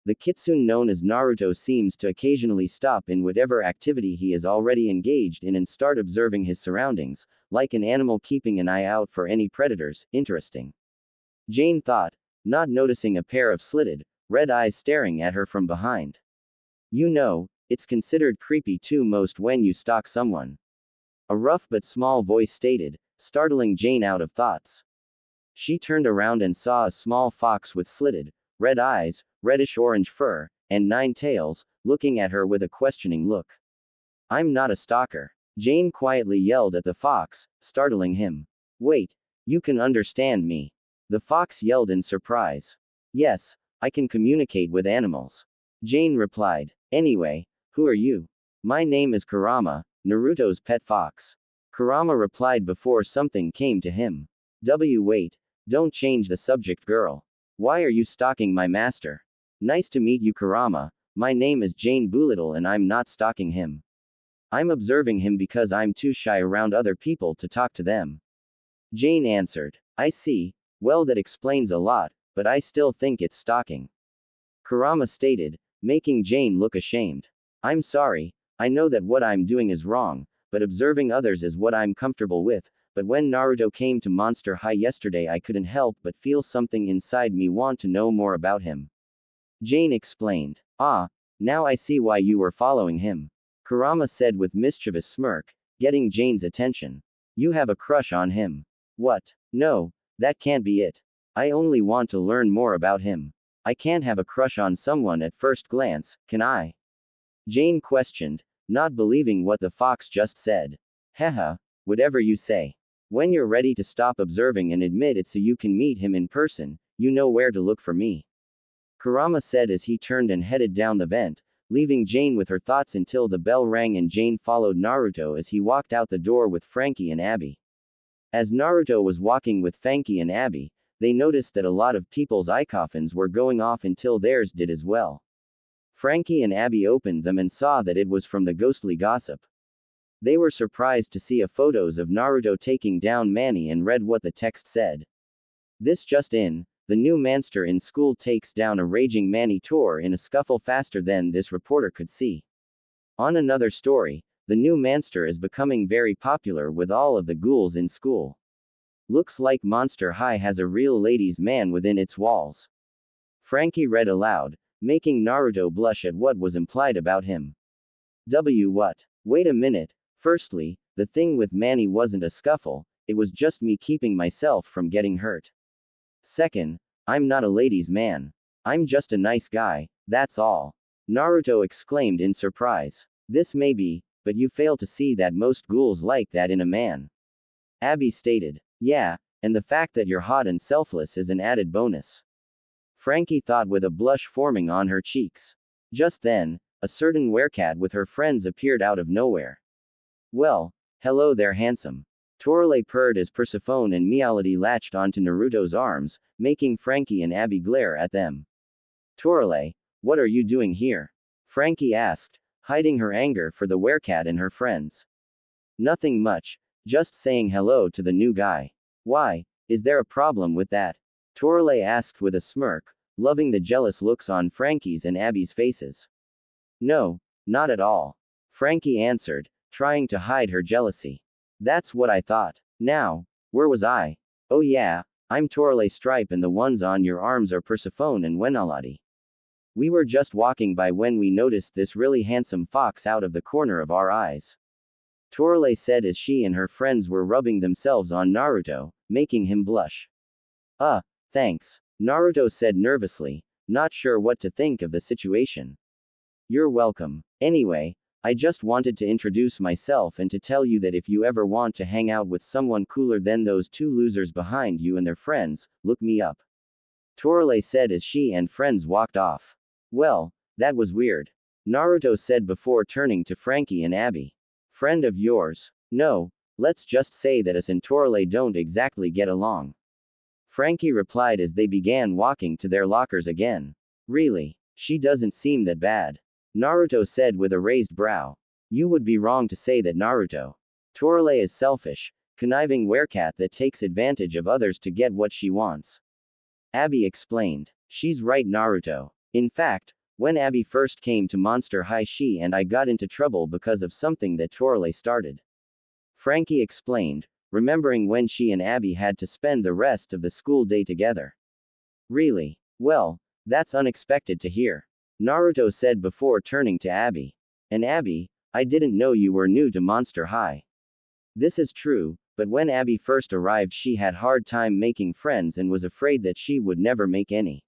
The Kitsune known as Naruto seems to occasionally stop in whatever activity he is already engaged in and start observing his surroundings, like an animal keeping an eye out for any predators. Interesting. Jane thought, not noticing a pair of slitted, red eyes staring at her from behind. You know, it's considered creepy too most when you stalk someone. A rough but small voice stated, startling Jane out of thoughts. She turned around and saw a small fox with slitted, red eyes, reddish-orange fur, and 9 tails, looking at her with a questioning look. I'm not a stalker. Jane quietly yelled at the fox, startling him. Wait, you can understand me. The fox yelled in surprise. Yes, I can communicate with animals. Jane replied. Anyway, who are you? My name is Kurama, Naruto's pet fox. Kurama replied before something came to him. Wait, don't change the subject, girl. Why are you stalking my master? Nice to meet you, Kurama. My name is Jane Boolittle and I'm not stalking him. I'm observing him because I'm too shy around other people to talk to them. Jane answered. I see. Well, that explains a lot, but I still think it's stalking. Kurama stated, making Jane look ashamed. I'm sorry, I know that what I'm doing is wrong, but observing others is what I'm comfortable with, but when Naruto came to Monster High yesterday I couldn't help but feel something inside me want to know more about him. Jane explained. Ah, now I see why you were following him. Kurama said with mischievous smirk, getting Jane's attention. You have a crush on him. What? No, that can't be it. I only want to learn more about him. I can't have a crush on someone at first glance, can I? Jane questioned, not believing what the fox just said. Haha, whatever you say. When you're ready to stop observing and admit it so you can meet him in person, you know where to look for me. Kurama said as he turned and headed down the vent, leaving Jane with her thoughts until the bell rang and Jane followed Naruto as he walked out the door with Frankie and Abby. As Naruto was walking with Frankie and Abby, they noticed that a lot of people's eye coffins were going off until theirs did as well. Frankie and Abby opened them and saw that it was from the ghostly gossip. They were surprised to see photos of Naruto taking down Manny and read what the text said. This just in. The new monster in school takes down a raging Manny tour in a scuffle faster than this reporter could see. On another story, the new monster is becoming very popular with all of the ghouls in school. Looks like Monster High has a real ladies' man within its walls. Frankie read aloud, making Naruto blush at what was implied about him. What? Wait a minute, firstly, the thing with Manny wasn't a scuffle, it was just me keeping myself from getting hurt. Second, I'm not a ladies' man. I'm just a nice guy, that's all. Naruto exclaimed in surprise. This may be, but you fail to see that most ghouls like that in a man. Abby stated. Yeah, and the fact that you're hot and selfless is an added bonus. Frankie thought with a blush forming on her cheeks. Just then, a certain werecat with her friends appeared out of nowhere. Well, hello there, handsome. Torale purred as Persephone and Meowlity latched onto Naruto's arms, making Frankie and Abby glare at them. Torale, what are you doing here? Frankie asked, hiding her anger for the werecat and her friends. Nothing much, just saying hello to the new guy. Why, is there a problem with that? Torale asked with a smirk, loving the jealous looks on Frankie's and Abby's faces. No, not at all. Frankie answered, trying to hide her jealousy. That's what I thought. Now, where was I? Oh yeah, I'm Torale Stripe and the ones on your arms are Persephone and Wenalati. We were just walking by when we noticed this really handsome fox out of the corner of our eyes. Torale said as she and her friends were rubbing themselves on Naruto, making him blush. Thanks. Naruto said nervously, not sure what to think of the situation. You're welcome. Anyway, I just wanted to introduce myself and to tell you that if you ever want to hang out with someone cooler than those two losers behind you and their friends, look me up. Torale said as she and friends walked off. Well, that was weird. Naruto said before turning to Frankie and Abby. Friend of yours? No, let's just say that us and Torale don't exactly get along. Frankie replied as they began walking to their lockers again. Really? She doesn't seem that bad. Naruto said with a raised brow. You would be wrong to say that Naruto. Torale is selfish, conniving werecat that takes advantage of others to get what she wants. Abby explained. She's right, Naruto. In fact, when Abby first came to Monster High she and I got into trouble because of something that Torale started. Frankie explained, remembering when she and Abby had to spend the rest of the school day together. Really? Well, that's unexpected to hear. Naruto said before turning to Abby. And Abby, I didn't know you were new to Monster High. This is true, but when Abby first arrived she had hard time making friends and was afraid that she would never make any.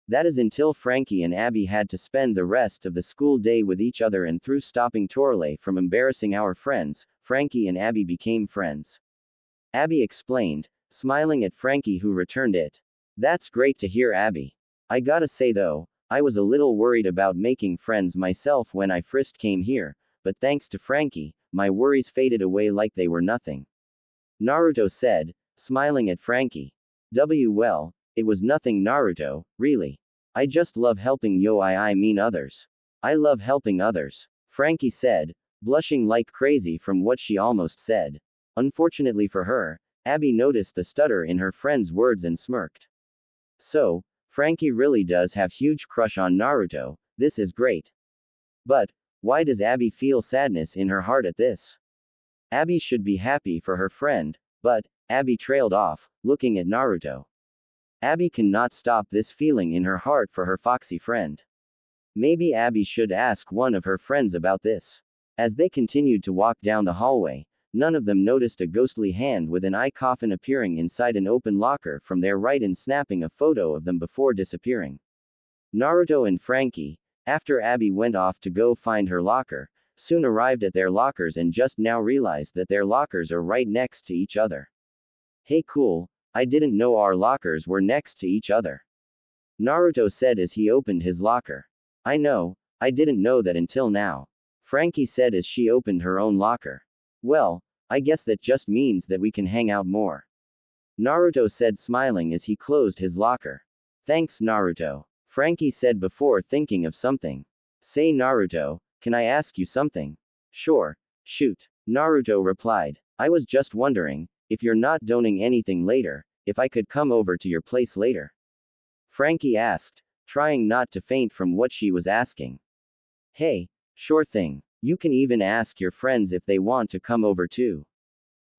That is until Frankie and Abby had to spend the rest of the school day with each other and through stopping Torale from embarrassing our friends, Frankie and Abby became friends. Abby explained, smiling at Frankie, who returned it. That's great to hear, Abby. I gotta say though, I was a little worried about making friends myself when I first came here, but thanks to Frankie, my worries faded away like they were nothing. Naruto said, smiling at Frankie. Well, it was nothing, Naruto, really. I just love helping I mean others. I love helping others. Frankie said, blushing like crazy from what she almost said. Unfortunately for her, Abby noticed the stutter in her friend's words and smirked. So, Frankie really does have huge crush on Naruto, this is great. But, why does Abby feel sadness in her heart at this? Abby should be happy for her friend, but, Abby trailed off, looking at Naruto. Abby cannot stop this feeling in her heart for her foxy friend. Maybe Abby should ask one of her friends about this. As they continued to walk down the hallway, none of them noticed a ghostly hand with an eye coffin appearing inside an open locker from their right and snapping a photo of them before disappearing. Naruto and Frankie, after Abby went off to go find her locker, soon arrived at their lockers and just now realized that their lockers are right next to each other. Hey cool, I didn't know our lockers were next to each other. Naruto said as he opened his locker. I know, I didn't know that until now. Frankie said as she opened her own locker. Well, I guess that just means that we can hang out more. Naruto said, smiling as he closed his locker. Thanks, Naruto. Frankie said before thinking of something. Say, Naruto, can I ask you something? Sure, shoot. Naruto replied. I was just wondering, if you're not doing anything later, if I could come over to your place later. Frankie asked, trying not to faint from what she was asking. Hey, sure thing. You can even ask your friends if they want to come over too.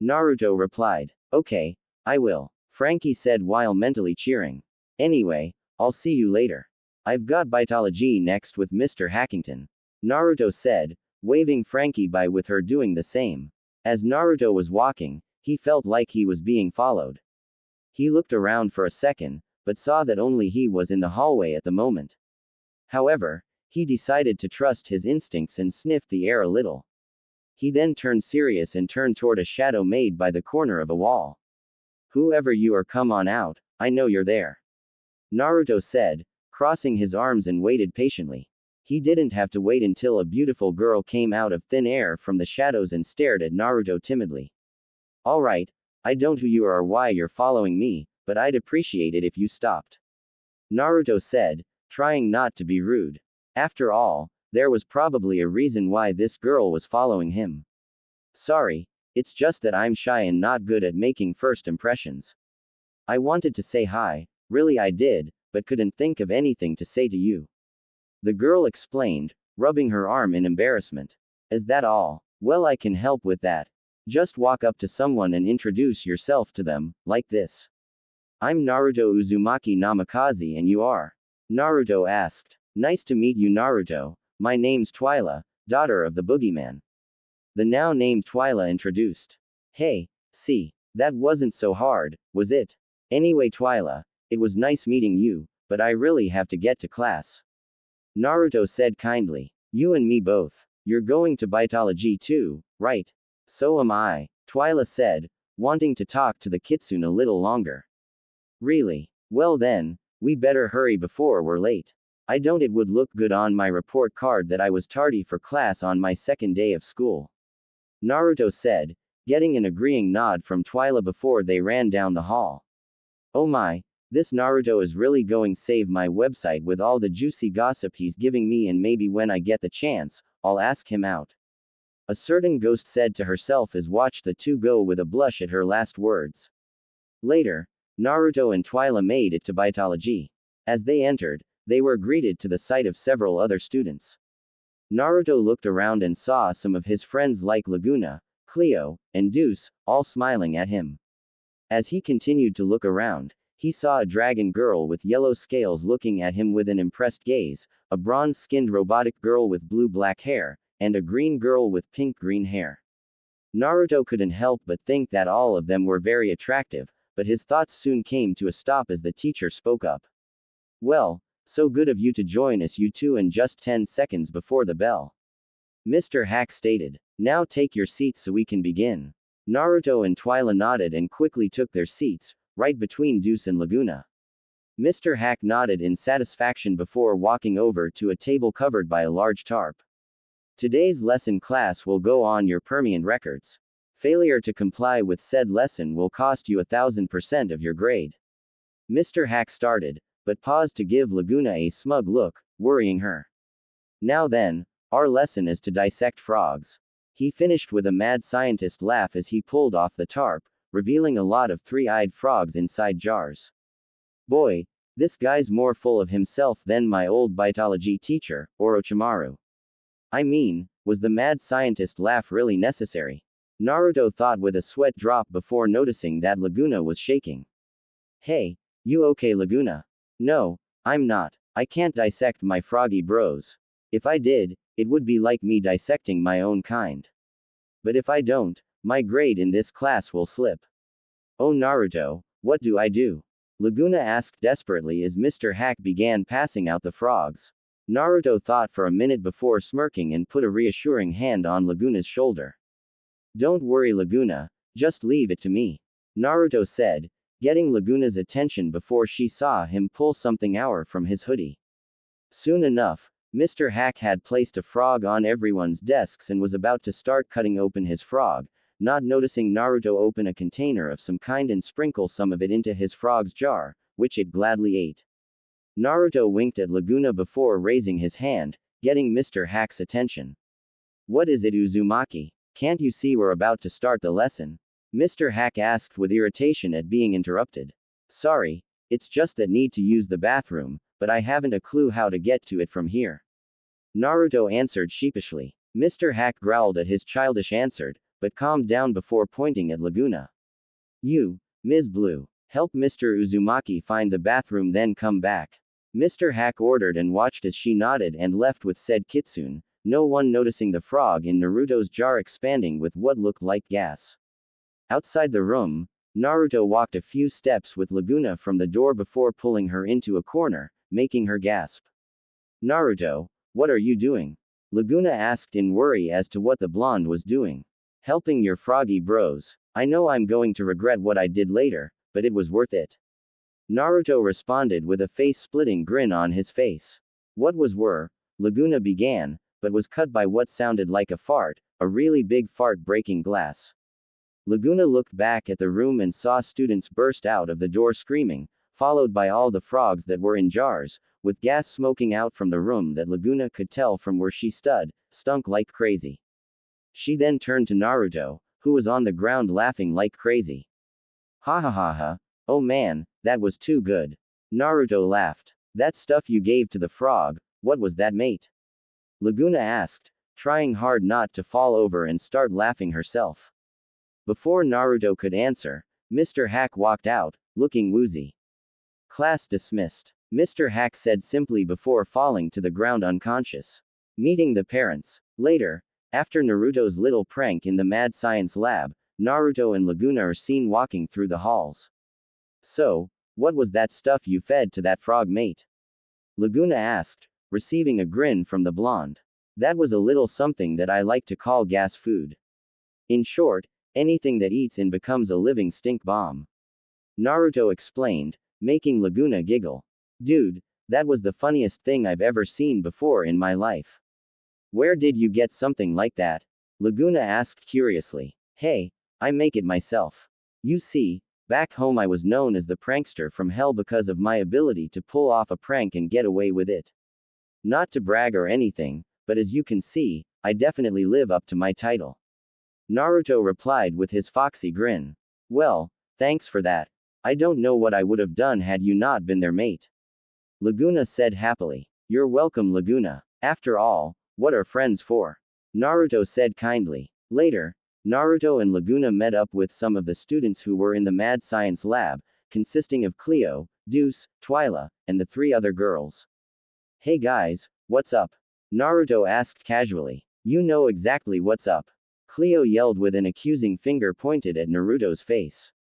Naruto replied. Okay, I will. Frankie said while mentally cheering. Anyway, I'll see you later. I've got biology next with Mr. Hackington. Naruto said, waving Frankie by with her doing the same. As Naruto was walking, he felt like he was being followed. He looked around for a second, but saw that only he was in the hallway at the moment. However, he decided to trust his instincts and sniffed the air a little. He then turned serious and turned toward a shadow made by the corner of a wall. Whoever you are, come on out, I know you're there. Naruto said, crossing his arms and waited patiently. He didn't have to wait until a beautiful girl came out of thin air from the shadows and stared at Naruto timidly. Alright, I don't know who you are or why you're following me, but I'd appreciate it if you stopped. Naruto said, trying not to be rude. After all, there was probably a reason why this girl was following him. Sorry, it's just that I'm shy and not good at making first impressions. I wanted to say hi, really I did, but couldn't think of anything to say to you. The girl explained, rubbing her arm in embarrassment. Is that all? Well, I can help with that. Just walk up to someone and introduce yourself to them, like this. I'm Naruto Uzumaki Namikaze and you are? Naruto asked. Nice to meet you, Naruto. My name's Twyla, daughter of the boogeyman. The now named Twyla introduced. Hey, see, that wasn't so hard, was it? Anyway, Twyla, it was nice meeting you, but I really have to get to class. Naruto said kindly. You and me both. You're going to biology too, right? So am I, Twyla said, wanting to talk to the Kitsune a little longer. Really? Well then, we better hurry before we're late. I don't it would look good on my report card that I was tardy for class on my second day of school. Naruto said, getting an agreeing nod from Twyla before they ran down the hall. Oh my, this Naruto is really going save my website with all the juicy gossip he's giving me, and maybe when I get the chance, I'll ask him out. A certain ghost said to herself as watched the two go with a blush at her last words. Later, Naruto and Twyla made it to biology. As they entered, they were greeted to the sight of several other students. Naruto looked around and saw some of his friends like Laguna, Cleo, and Deuce, all smiling at him. As he continued to look around, he saw a dragon girl with yellow scales looking at him with an impressed gaze, a bronze-skinned robotic girl with blue-black hair, and a green girl with pink-green hair. Naruto couldn't help but think that all of them were very attractive, but his thoughts soon came to a stop as the teacher spoke up. Well, so good of you to join us, you two, in just 10 seconds before the bell. Mr. Hack stated. Now take your seats so we can begin. Naruto and Twyla nodded and quickly took their seats, right between Deuce and Laguna. Mr. Hack nodded in satisfaction before walking over to a table covered by a large tarp. Today's lesson class will go on your permanent records. Failure to comply with said lesson will cost you 1000% of your grade. Mr. Hack started, but paused to give Laguna a smug look, worrying her. Now then, our lesson is to dissect frogs. He finished with a mad scientist laugh as he pulled off the tarp, revealing a lot of three-eyed frogs inside jars. Boy, this guy's more full of himself than my old biology teacher, Orochimaru. I mean, was the mad scientist laugh really necessary? Naruto thought with a sweat drop before noticing that Laguna was shaking. Hey, you okay, Laguna? No, I'm not. I can't dissect my froggy bros. If I did, it would be like me dissecting my own kind. But if I don't, my grade in this class will slip. Oh Naruto, what do I do? Laguna asked desperately as Mr. Hack began passing out the frogs. Naruto thought for a minute before smirking and put a reassuring hand on Laguna's shoulder. Don't worry Laguna, just leave it to me. Naruto said, getting Laguna's attention before she saw him pull something out from his hoodie. Soon enough, Mr. Hack had placed a frog on everyone's desks and was about to start cutting open his frog, not noticing Naruto open a container of some kind and sprinkle some of it into his frog's jar, which it gladly ate. Naruto winked at Laguna before raising his hand, getting Mr. Hack's attention. What is it Uzumaki? Can't you see we're about to start the lesson? Mr. Hack asked with irritation at being interrupted. Sorry, it's just that need to use the bathroom, but I haven't a clue how to get to it from here. Naruto answered sheepishly. Mr. Hack growled at his childish answer, but calmed down before pointing at Laguna. You, Ms. Blue, help Mr. Uzumaki find the bathroom then come back. Mr. Hack ordered and watched as she nodded and left with said Kitsune, no one noticing the frog in Naruto's jar expanding with what looked like gas. Outside the room, Naruto walked a few steps with Laguna from the door before pulling her into a corner, making her gasp. Naruto, what are you doing? Laguna asked in worry as to what the blonde was doing. Helping your froggy bros. I know I'm going to regret what I did later, but it was worth it. Naruto responded with a face-splitting grin on his face. What was Laguna began, but was cut by what sounded like a fart, a really big fart breaking glass. Laguna looked back at the room and saw students burst out of the door screaming, followed by all the frogs that were in jars, with gas smoking out from the room that Laguna could tell from where she stood, stunk like crazy. She then turned to Naruto, who was on the ground laughing like crazy. Ha ha ha ha, oh man, that was too good. Naruto laughed. That stuff you gave to the frog, what was that mate? Laguna asked, trying hard not to fall over and start laughing herself. Before Naruto could answer, Mr. Hack walked out, looking woozy. Class dismissed. Mr. Hack said simply before falling to the ground unconscious. Meeting the parents. Later, after Naruto's little prank in the mad science lab, Naruto and Laguna are seen walking through the halls. So, what was that stuff you fed to that frog mate? Laguna asked, receiving a grin from the blonde. That was a little something that I like to call gas food. In short, anything that eats and becomes a living stink bomb. Naruto explained, making Laguna giggle. Dude, that was the funniest thing I've ever seen before in my life. Where did you get something like that? Laguna asked curiously. Hey, I make it myself. You see, back home I was known as the prankster from hell because of my ability to pull off a prank and get away with it. Not to brag or anything, but as you can see, I definitely live up to my title. Naruto replied with his foxy grin. Well, thanks for that. I don't know what I would have done had you not been their mate. Laguna said happily. You're welcome Laguna. After all, what are friends for? Naruto said kindly. Later, Naruto and Laguna met up with some of the students who were in the mad science lab, consisting of Cleo, Deuce, Twyla, and the three other girls. Hey guys, what's up? Naruto asked casually. You know exactly what's up. Cleo yelled with an accusing finger pointed at Naruto's face.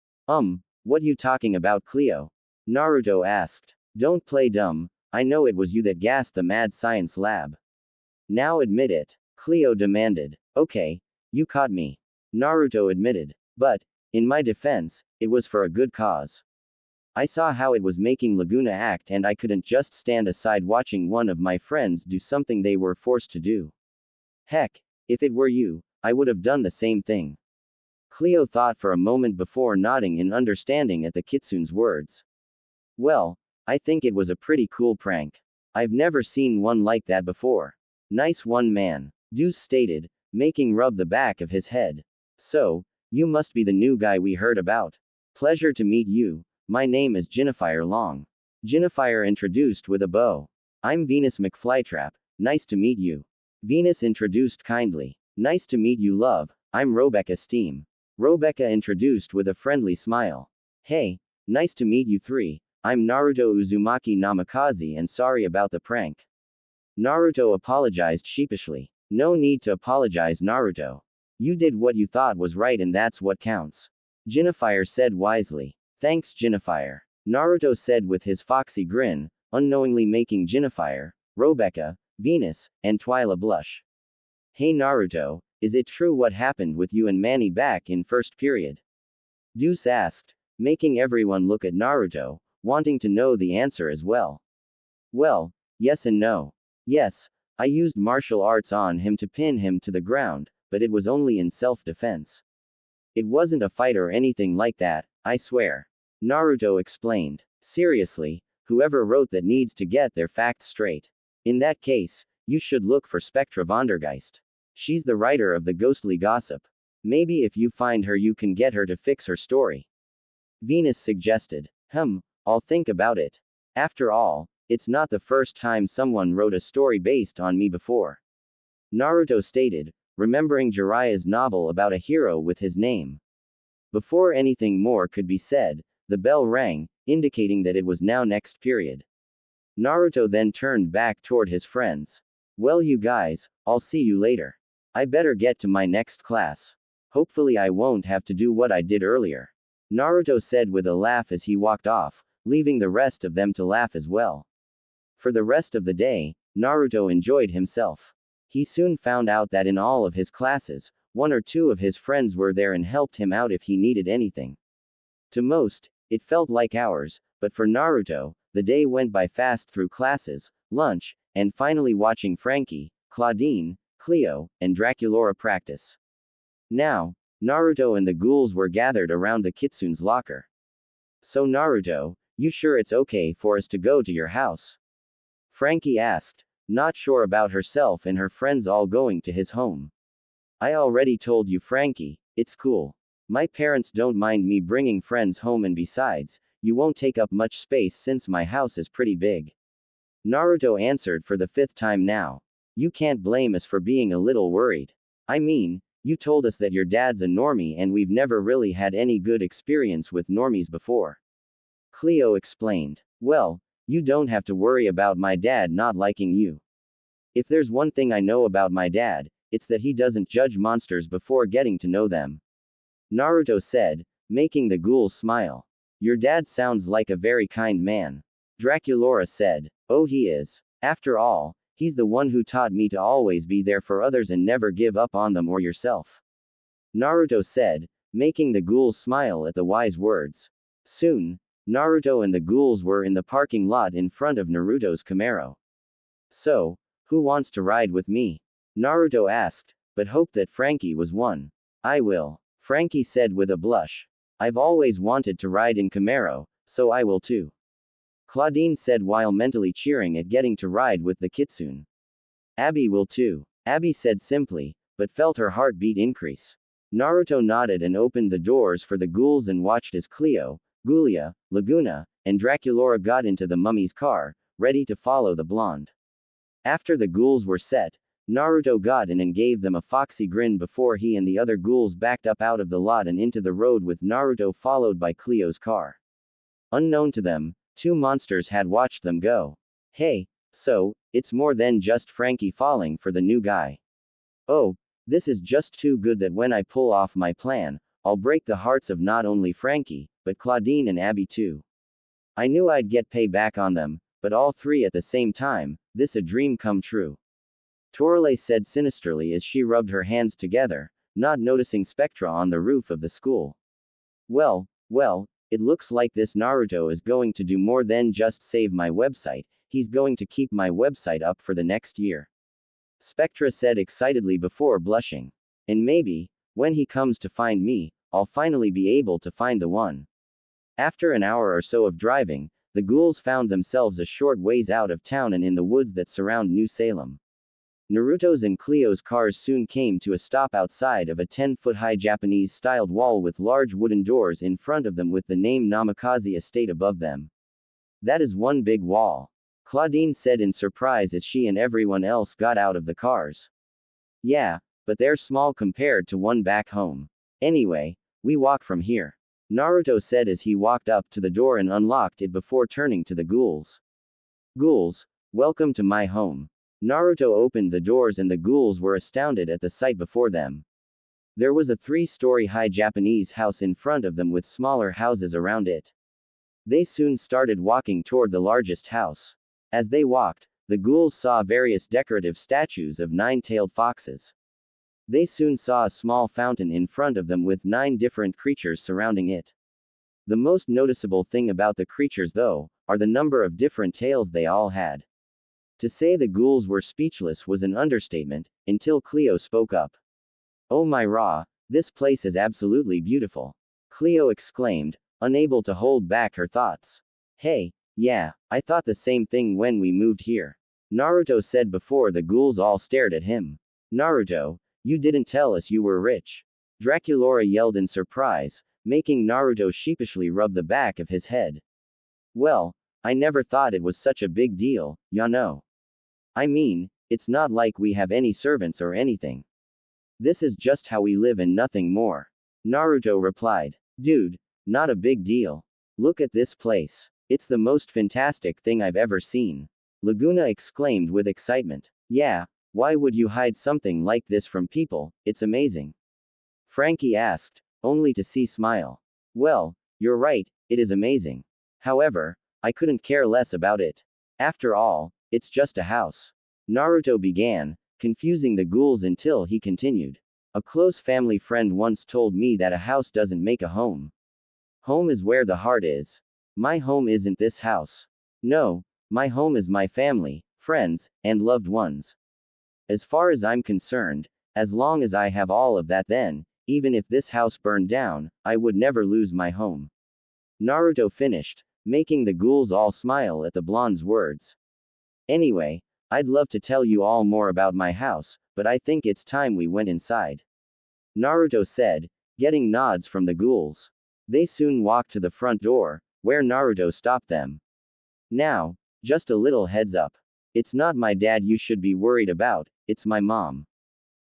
What you talking about Cleo? Naruto asked. Don't play dumb, I know it was you that gassed the mad science lab. Now admit it, Cleo demanded. Okay, You caught me. Naruto admitted. But, in my defense, it was for a good cause. I saw how it was making Laguna act and I couldn't just stand aside watching one of my friends do something they were forced to do. Heck, if it were you, I would have done the same thing. Cleo thought for a moment before nodding in understanding at the Kitsune's words. Well, I think it was a pretty cool prank. I've never seen one like that before. Nice one, man, Deuce stated, making rub the back of his head. So, you must be the new guy we heard about. Pleasure to meet you, my name is Jennifer Long. Jennifer introduced with a bow. I'm Venus McFlytrap, nice to meet you. Venus introduced kindly. Nice to meet you, love, I'm Rebecca Steam. Rebecca introduced with a friendly smile. Hey, nice to meet you three, I'm Naruto Uzumaki Namikaze and sorry about the prank. Naruto apologized sheepishly. No need to apologize, Naruto. You did what you thought was right and that's what counts. Jennifer said wisely. Thanks, Jennifer. Naruto said with his foxy grin, unknowingly making Jennifer, Rebecca, Venus, and Twyla blush. Hey Naruto, is it true what happened with you and Manny back in first period? Deuce asked, making everyone look at Naruto, wanting to know the answer as well. Well, yes and no. Yes, I used martial arts on him to pin him to the ground, but it was only in self-defense. It wasn't a fight or anything like that, I swear. Naruto explained. Seriously, whoever wrote that needs to get their facts straight. In that case, you should look for Spectra Vondergeist. She's the writer of the ghostly gossip. Maybe if you find her you can get her to fix her story. Venus suggested. I'll think about it. After all, it's not the first time someone wrote a story based on me before. Naruto stated, remembering Jiraiya's novel about a hero with his name. Before anything more could be said, the bell rang, indicating that it was now next period. Naruto then turned back toward his friends. Well, you guys, I'll see you later. I better get to my next class. Hopefully I won't have to do what I did earlier. Naruto said with a laugh as he walked off, leaving the rest of them to laugh as well. For the rest of the day, Naruto enjoyed himself. He soon found out that in all of his classes, one or two of his friends were there and helped him out if he needed anything. To most, it felt like hours, but for Naruto, the day went by fast through classes, lunch, and finally watching Frankie, Claudine, Cleo, and Draculaura practice. Now, Naruto and the ghouls were gathered around the Kitsune's locker. So Naruto, you sure it's okay for us to go to your house? Frankie asked, not sure about herself and her friends all going to his home. I already told you, Frankie, it's cool. My parents don't mind me bringing friends home and besides, you won't take up much space since my house is pretty big. Naruto answered for the fifth time now. You can't blame us for being a little worried. I mean, you told us that your dad's a normie and we've never really had any good experience with normies before. Cleo explained. Well, you don't have to worry about my dad not liking you. If there's one thing I know about my dad, it's that he doesn't judge monsters before getting to know them. Naruto said, making the ghouls smile. Your dad sounds like a very kind man. Draculaura said. Oh, he is. After all, he's the one who taught me to always be there for others and never give up on them or yourself. Naruto said, making the ghouls smile at the wise words. Soon, Naruto and the ghouls were in the parking lot in front of Naruto's Camaro. So, who wants to ride with me? Naruto asked, but hoped that Frankie was one. I will. Frankie said with a blush. I've always wanted to ride in Camaro, so I will too. Claudine said while mentally cheering at getting to ride with the Kitsune. Abby will too. Abby said simply, but felt her heartbeat increase. Naruto nodded and opened the doors for the ghouls and watched as Cleo, Gulia, Laguna, and Draculaura got into the mummy's car, ready to follow the blonde. After the ghouls were set, Naruto got in and gave them a foxy grin before he and the other ghouls backed up out of the lot and into the road with Naruto followed by Cleo's car. Unknown to them, two monsters had watched them go. Hey, so, it's more than just Frankie falling for the new guy. Oh, this is just too good that when I pull off my plan, I'll break the hearts of not only Frankie, but Claudine and Abby too. I knew I'd get payback on them, but all three at the same time, this a dream come true. Torale said sinisterly as she rubbed her hands together, not noticing spectra on the roof of the school. Well, it looks like this Naruto is going to do more than just save my website, he's going to keep my website up for the next year. Spectra said excitedly before blushing. And maybe, when he comes to find me, I'll finally be able to find the one. After an hour or so of driving, the ghouls found themselves a short ways out of town and in the woods that surround New Salem. Naruto's and Cleo's cars soon came to a stop outside of a 10-foot-high Japanese-styled wall with large wooden doors in front of them with the name Namikaze Estate above them. That is one big wall, Claudine said in surprise as she and everyone else got out of the cars. Yeah, but they're small compared to one back home. Anyway, we walk from here, Naruto said as he walked up to the door and unlocked it before turning to the ghouls. Ghouls, welcome to my home. Naruto opened the doors and the ghouls were astounded at the sight before them. There was a 3-story high Japanese house in front of them with smaller houses around it. They soon started walking toward the largest house. As they walked, the ghouls saw various decorative statues of 9-tailed foxes. They soon saw a small fountain in front of them with 9 different creatures surrounding it. The most noticeable thing about the creatures, though, are the number of different tails they all had. To say the ghouls were speechless was an understatement, until Cleo spoke up. Oh my Ra, this place is absolutely beautiful, Cleo exclaimed, unable to hold back her thoughts. Hey, yeah, I thought the same thing when we moved here, Naruto said before the ghouls all stared at him. Naruto, you didn't tell us you were rich, Draculaura yelled in surprise, making Naruto sheepishly rub the back of his head. Well, I never thought it was such a big deal, ya know. I mean, it's not like we have any servants or anything. This is just how we live and nothing more, Naruto replied. Dude, not a big deal. Look at this place. It's the most fantastic thing I've ever seen, Laguna exclaimed with excitement. Yeah, why would you hide something like this from people? It's amazing, Frankie asked, only to see smile. Well, you're right, it is amazing. However, I couldn't care less about it. After all, it's just a house, Naruto began, confusing the ghouls until he continued. A close family friend once told me that a house doesn't make a home. Home is where the heart is. My home isn't this house. No, my home is my family, friends, and loved ones. As far as I'm concerned, as long as I have all of that, then, even if this house burned down, I would never lose my home, Naruto finished, making the ghouls all smile at the blonde's words. Anyway, I'd love to tell you all more about my house, but I think it's time we went inside, Naruto said, getting nods from the ghouls. They soon walked to the front door, where Naruto stopped them. Now, just a little heads up. It's not my dad you should be worried about, it's my mom.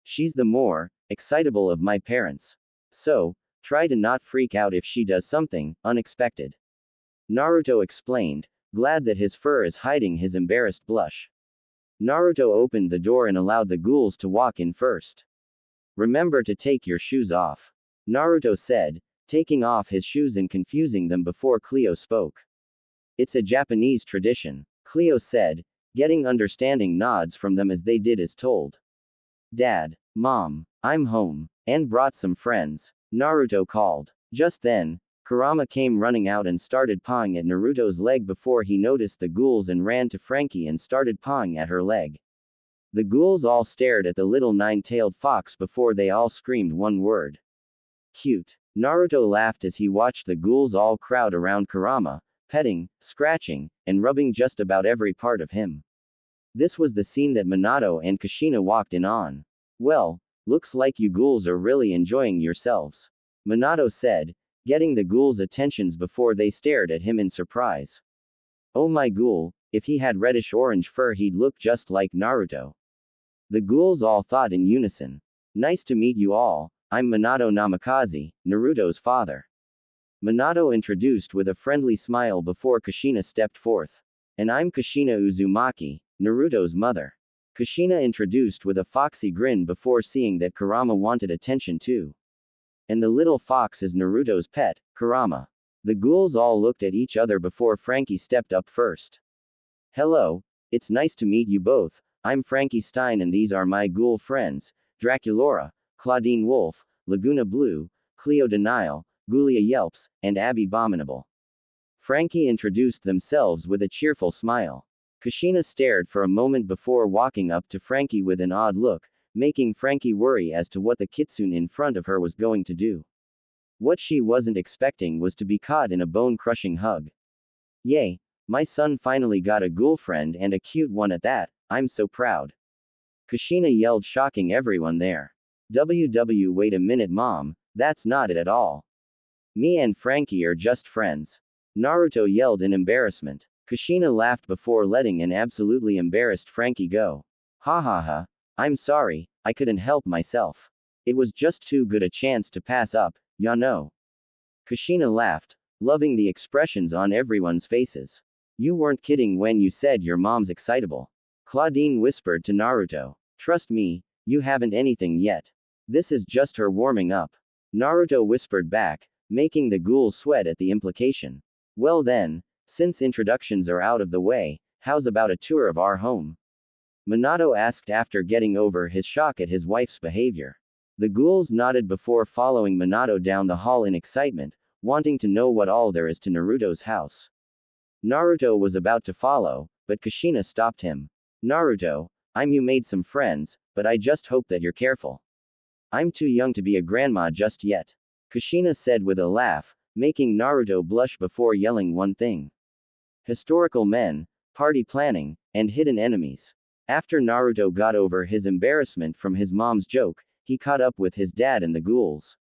She's the more excitable of my parents. So, try to not freak out if she does something unexpected, Naruto explained, glad that his fur is hiding his embarrassed blush. Naruto opened the door and allowed the ghouls to walk in first. Remember to take your shoes off, Naruto said, taking off his shoes and confusing them before Cleo spoke. It's a Japanese tradition, Cleo said, getting understanding nods from them as they did as told. Dad, Mom, I'm home, and brought some friends, Naruto called. Just then, Kurama came running out and started pawing at Naruto's leg before he noticed the ghouls and ran to Frankie and started pawing at her leg. The ghouls all stared at the little 9-tailed fox before they all screamed one word. Cute. Naruto laughed as he watched the ghouls all crowd around Kurama, petting, scratching, and rubbing just about every part of him. This was the scene that Minato and Kushina walked in on. Well, looks like you ghouls are really enjoying yourselves, Minato said, getting the ghouls' attentions before they stared at him in surprise. Oh my ghoul, if he had reddish-orange fur he'd look just like Naruto. The ghouls all thought in unison. Nice to meet you all, I'm Minato Namikaze, Naruto's father, Minato introduced with a friendly smile before Kushina stepped forth. And I'm Kushina Uzumaki, Naruto's mother, Kushina introduced with a foxy grin before seeing that Kurama wanted attention too. And the little fox is Naruto's pet, Kurama. The ghouls all looked at each other before Frankie stepped up first. Hello, it's nice to meet you both, I'm Frankie Stein and these are my ghoul friends, Draculaura, Claudine Wolf, Laguna Blue, Cleo Denial, Gulia Yelps, and Abby Abominable. Frankie introduced themselves with a cheerful smile. Kushina stared for a moment before walking up to Frankie with an odd look, making Frankie worry as to what the Kitsune in front of her was going to do. What she wasn't expecting was to be caught in a bone-crushing hug. Yay! My son finally got a ghoul friend and a cute one at that, I'm so proud. Kushina yelled, shocking everyone there. Wait a minute, Mom, that's not it at all. Me and Frankie are just friends. Naruto yelled in embarrassment. Kushina laughed before letting an absolutely embarrassed Frankie go. Ha ha ha. I'm sorry, I couldn't help myself. It was just too good a chance to pass up, ya know. Kushina laughed, loving the expressions on everyone's faces. You weren't kidding when you said your mom's excitable. Claudine whispered to Naruto. Trust me, you haven't anything yet. This is just her warming up. Naruto whispered back, making the ghoul sweat at the implication. Well then, since introductions are out of the way, how's about a tour of our home? Minato asked after getting over his shock at his wife's behavior. The ghouls nodded before following Minato down the hall in excitement, wanting to know what all there is to Naruto's house. Naruto was about to follow, but Kushina stopped him. Naruto, you made some friends, but I just hope that you're careful. I'm too young to be a grandma just yet. Kushina said with a laugh, making Naruto blush before yelling one thing. Historical men, party planning, and hidden enemies. After Naruto got over his embarrassment from his mom's joke, he caught up with his dad and the ghouls.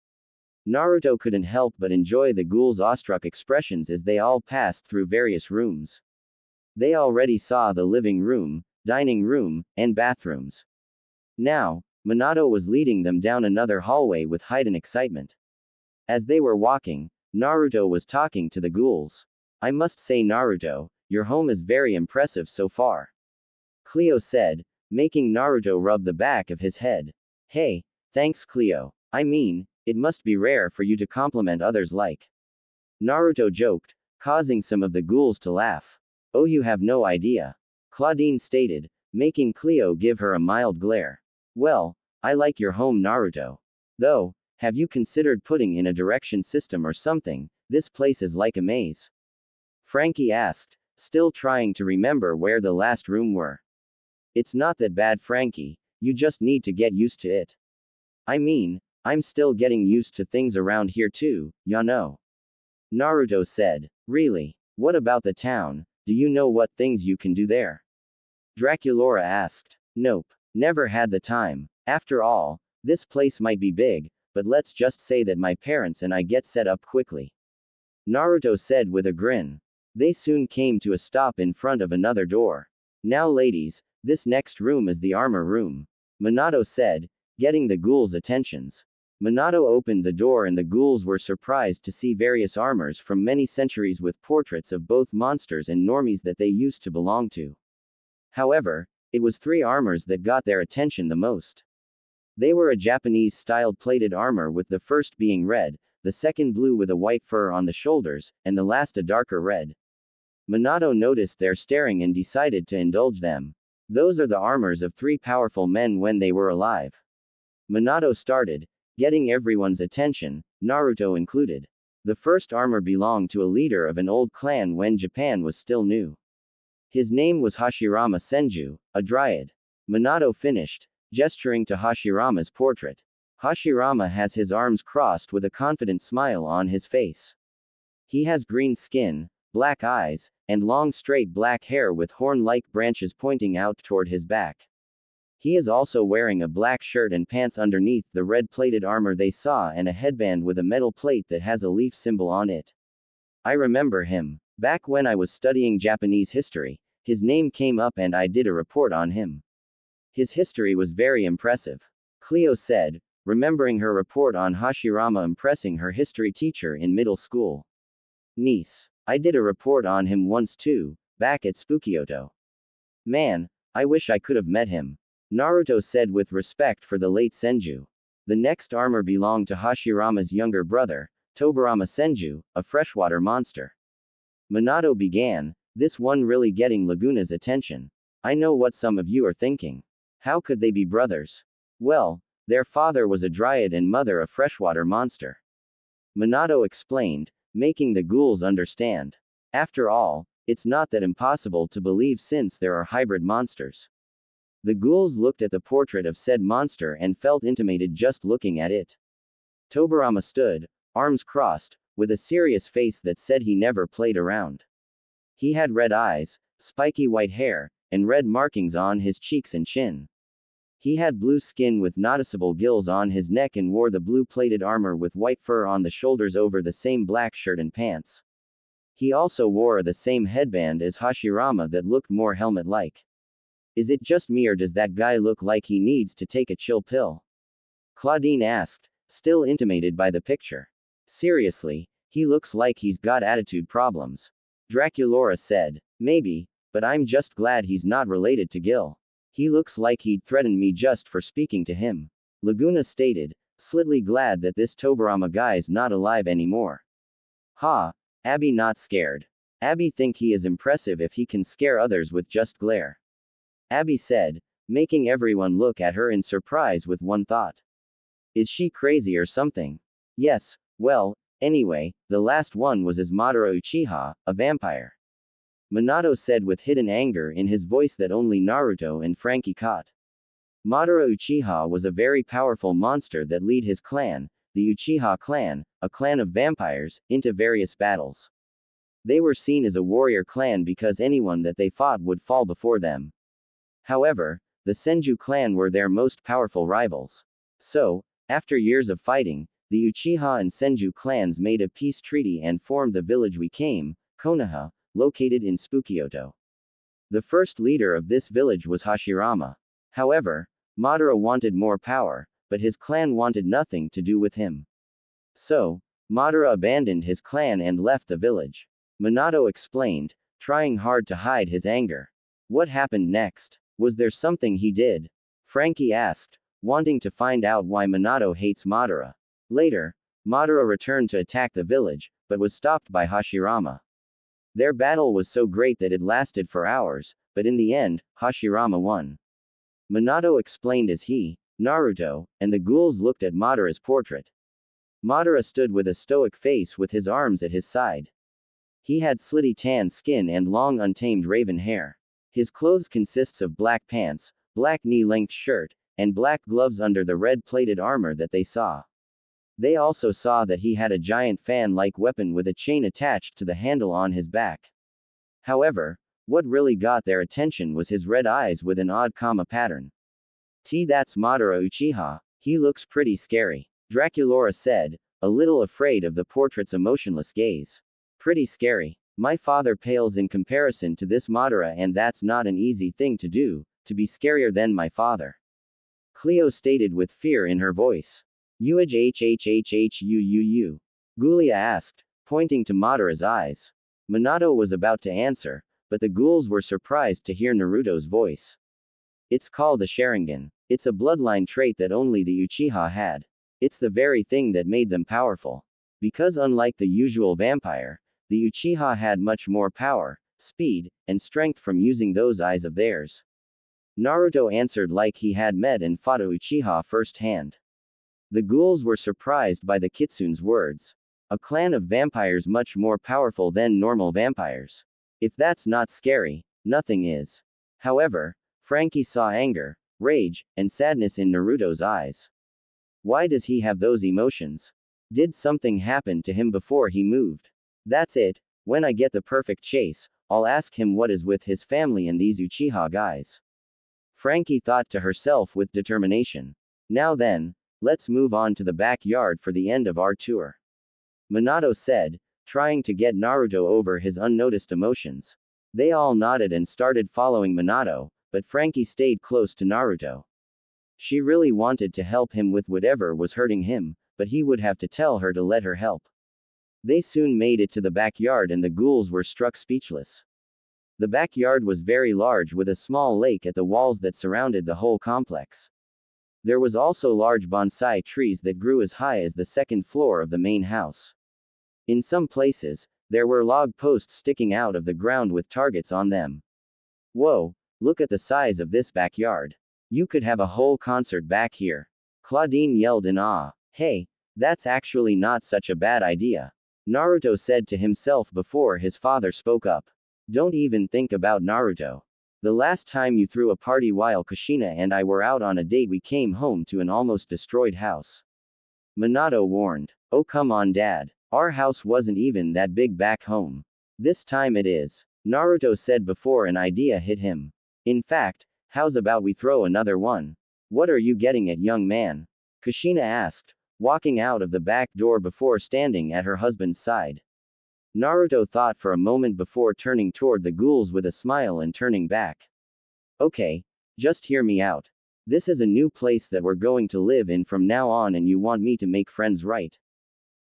Naruto couldn't help but enjoy the ghouls' awestruck expressions as they all passed through various rooms. They already saw the living room, dining room, and bathrooms. Now, Minato was leading them down another hallway with heightened excitement. As they were walking, Naruto was talking to the ghouls. I must say, Naruto, your home is very impressive so far. Cleo said, making Naruto rub the back of his head. Hey, thanks Cleo. It must be rare for you to compliment others like. Naruto joked, causing some of the ghouls to laugh. Oh, you have no idea. Claudine stated, making Cleo give her a mild glare. Well, I like your home, Naruto. Though, have you considered putting in a direction system or something? This place is like a maze. Frankie asked, still trying to remember where the last room were. It's not that bad, Frankie, you just need to get used to it. I'm still getting used to things around here too, ya know. Naruto said. Really? What about the town? Do you know what things you can do there? Draculora asked. Nope. Never had the time. After all, this place might be big, but let's just say that my parents and I get set up quickly. Naruto said with a grin. They soon came to a stop in front of another door. Now ladies, this next room is the armor room. Minato said, getting the ghouls' attentions. Minato opened the door and the ghouls were surprised to see various armors from many centuries with portraits of both monsters and normies that they used to belong to. However, it was 3 armors that got their attention the most. They were a Japanese-styled plated armor with the first being red, the second blue with a white fur on the shoulders, and the last a darker red. Minato noticed their staring and decided to indulge them. Those are the armors of 3 powerful men when they were alive. Minato started, getting everyone's attention, Naruto included. The first armor belonged to a leader of an old clan when Japan was still new. His name was Hashirama Senju, a dryad. Minato finished, gesturing to Hashirama's portrait. Hashirama has his arms crossed with a confident smile on his face. He has green skin, black eyes, and long straight black hair with horn-like branches pointing out toward his back. He is also wearing a black shirt and pants underneath the red-plated armor they saw and a headband with a metal plate that has a leaf symbol on it. I remember him. Back when I was studying Japanese history, his name came up and I did a report on him. His history was very impressive. Cleo said, remembering her report on Hashirama impressing her history teacher in middle school. Niece. I did a report on him once too, back at Spukyoto. Man, I wish I could have met him. Naruto said with respect for the late Senju. The next armor belonged to Hashirama's younger brother, Tobarama Senju, a freshwater monster. Minato began, this one really getting Laguna's attention. I know what some of you are thinking. How could they be brothers? Well, Their father was a dryad and mother a freshwater monster. Minato explained, making the ghouls understand. After all, it's not that impossible to believe since there are hybrid monsters. The ghouls looked at the portrait of said monster and felt intimidated just looking at it. Tobirama stood, arms crossed, with a serious face that said he never played around. He had red eyes, spiky white hair, and red markings on his cheeks and chin. He had blue skin with noticeable gills on his neck and wore the blue-plated armor with white fur on the shoulders over the same black shirt and pants. He also wore the same headband as Hashirama that looked more helmet-like. Is it just me or does that guy look like he needs to take a chill pill? Claudine asked, still intimidated by the picture. Seriously, he looks like he's got attitude problems. Draculaura said, maybe, but I'm just glad he's not related to Gil. He looks like he'd threaten me just for speaking to him. Laguna stated, slightly glad that this Tobirama guy's not alive anymore. Ha, Abby not scared. Abby think he is impressive if he can scare others with just glare. Abby said, making everyone look at her in surprise with one thought. Is she crazy or something? Yes, well, anyway, the last one was as Madara Uchiha, a vampire. Minato said with hidden anger in his voice that only Naruto and Frankie caught. Madara Uchiha was a very powerful monster that led his clan, the Uchiha clan, a clan of vampires, into various battles. They were seen as a warrior clan because anyone that they fought would fall before them. However, the Senju clan were their most powerful rivals. So, after years of fighting, the Uchiha and Senju clans made a peace treaty and formed the village we came, Konoha, located in Spukyoto. The first leader of this village was Hashirama. However, Madara wanted more power, but his clan wanted nothing to do with him. So, Madara abandoned his clan and left the village. Minato explained, trying hard to hide his anger. What happened next? Was there something he did? Frankie asked, wanting to find out why Minato hates Madara. Later, Madara returned to attack the village, but was stopped by Hashirama. Their battle was so great that it lasted for hours, but in the end, Hashirama won. Minato explained as he, Naruto, and the ghouls looked at Madara's portrait. Madara stood with a stoic face with his arms at his side. He had slitty tan skin and long untamed raven hair. His clothes consists of black pants, black knee-length shirt, and black gloves under the red-plated armor that they saw. They also saw that he had a giant fan-like weapon with a chain attached to the handle on his back. However, what really got their attention was his red eyes with an odd comma pattern. That's Madara Uchiha, he looks pretty scary, Draculaura said, a little afraid of the portrait's emotionless gaze. Pretty scary. My father pales in comparison to this Madara and that's not an easy thing to do, to be scarier than my father. Cleo stated with fear in her voice. Uhhhhhhuu. Gulia asked, pointing to Madara's eyes. Minato was about to answer, but the ghouls were surprised to hear Naruto's voice. It's called the Sharingan. It's a bloodline trait that only the Uchiha had. It's the very thing that made them powerful. Because unlike the usual vampire, the Uchiha had much more power, speed, and strength from using those eyes of theirs. Naruto answered like he had met and fought a Uchiha firsthand. The ghouls were surprised by the Kitsune's words. A clan of vampires much more powerful than normal vampires. If that's not scary, nothing is. However, Frankie saw anger, rage, and sadness in Naruto's eyes. Why does he have those emotions? Did something happen to him before he moved? That's it, when I get the perfect chase, I'll ask him what is with his family and these Uchiha guys. Frankie thought to herself with determination. Now then, let's move on to the backyard for the end of our tour. Minato said, trying to get Naruto over his unnoticed emotions. They all nodded and started following Minato, but Frankie stayed close to Naruto. She really wanted to help him with whatever was hurting him, but he would have to tell her to let her help. They soon made it to the backyard and the ghouls were struck speechless. The backyard was very large with a small lake at the walls that surrounded the whole complex. There was also large bonsai trees that grew as high as the second floor of the main house. In some places, there were log posts sticking out of the ground with targets on them. Whoa, look at the size of this backyard. You could have a whole concert back here. Claudine yelled in awe. Hey, that's actually not such a bad idea. Naruto said to himself before his father spoke up. Don't even think about Naruto. The last time you threw a party while Kushina and I were out on a date, we came home to an almost destroyed house. Minato warned. Oh come on dad. Our house wasn't even that big back home. This time it is. Naruto said before an idea hit him. In fact, how's about we throw another one? What are you getting at, young man? Kushina asked, walking out of the back door before standing at her husband's side. Naruto thought for a moment before turning toward the ghouls with a smile and turning back. Okay, just hear me out. This is a new place that we're going to live in from now on, and you want me to make friends, right?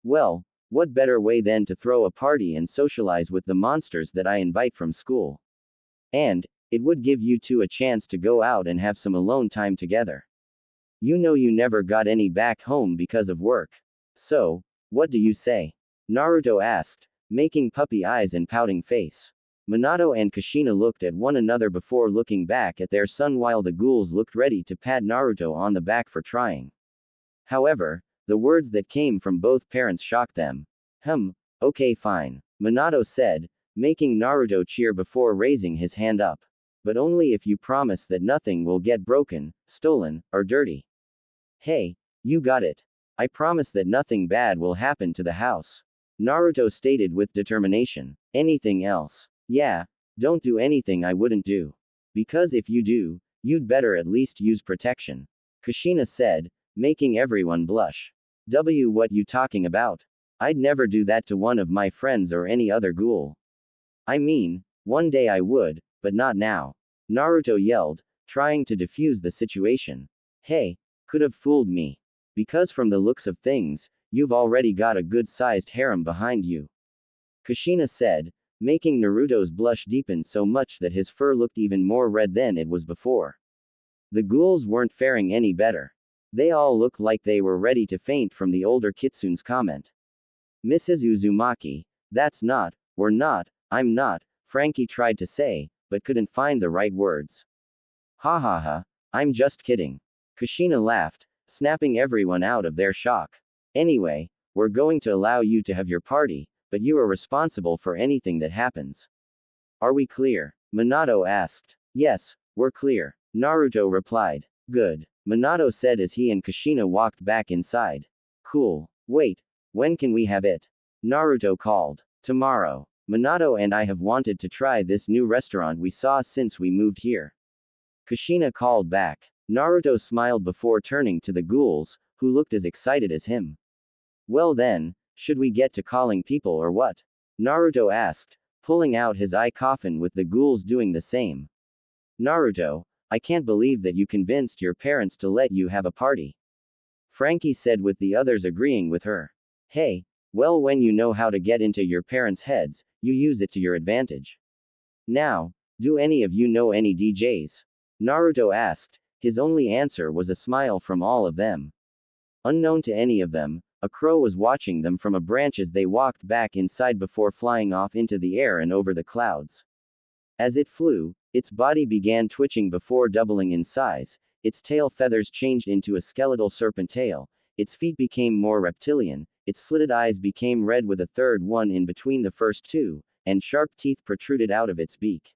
Well, what better way than to throw a party and socialize with the monsters that I invite from school? And, it would give you two a chance to go out and have some alone time together. You know you never got any back home because of work. So, what do you say? Naruto asked, making puppy eyes and pouting face. Minato and Kushina looked at one another before looking back at their son while the ghouls looked ready to pat Naruto on the back for trying. However, the words that came from both parents shocked them. Okay fine. Minato said, making Naruto cheer before raising his hand up. But only if you promise that nothing will get broken, stolen, or dirty. Hey, you got it. I promise that nothing bad will happen to the house. Naruto stated with determination. Anything else? Yeah, don't do anything I wouldn't do. Because if you do, you'd better at least use protection. Kushina said, making everyone blush. What you talking about? I'd never do that to one of my friends or any other ghoul. I mean, one day I would, but not now. Naruto yelled, trying to defuse the situation. Hey, could have fooled me. Because from the looks of things, you've already got a good-sized harem behind you. Kushina said, making Naruto's blush deepen so much that his fur looked even more red than it was before. The ghouls weren't faring any better. They all looked like they were ready to faint from the older Kitsune's comment. Mrs. Uzumaki, I'm not, Frankie tried to say, but couldn't find the right words. Ha ha ha, I'm just kidding. Kushina laughed, snapping everyone out of their shock. Anyway, we're going to allow you to have your party, but you are responsible for anything that happens. Are we clear? Minato asked. Yes, we're clear. Naruto replied. Good. Minato said as he and Kushina walked back inside. Cool. Wait, when can we have it? Naruto called. Tomorrow. Minato and I have wanted to try this new restaurant we saw since we moved here. Kushina called back. Naruto smiled before turning to the ghouls, who looked as excited as him. Well then, should we get to calling people or what? Naruto asked, pulling out his eye coffin with the ghouls doing the same. Naruto, I can't believe that you convinced your parents to let you have a party. Frankie said with the others agreeing with her. Hey, well when you know how to get into your parents' heads, you use it to your advantage. Now, do any of you know any DJs? Naruto asked, his only answer was a smile from all of them. Unknown to any of them, a crow was watching them from a branch as they walked back inside before flying off into the air and over the clouds. As it flew, its body began twitching before doubling in size, its tail feathers changed into a skeletal serpent tail, its feet became more reptilian, its slitted eyes became red with a third one in between the first two, and sharp teeth protruded out of its beak.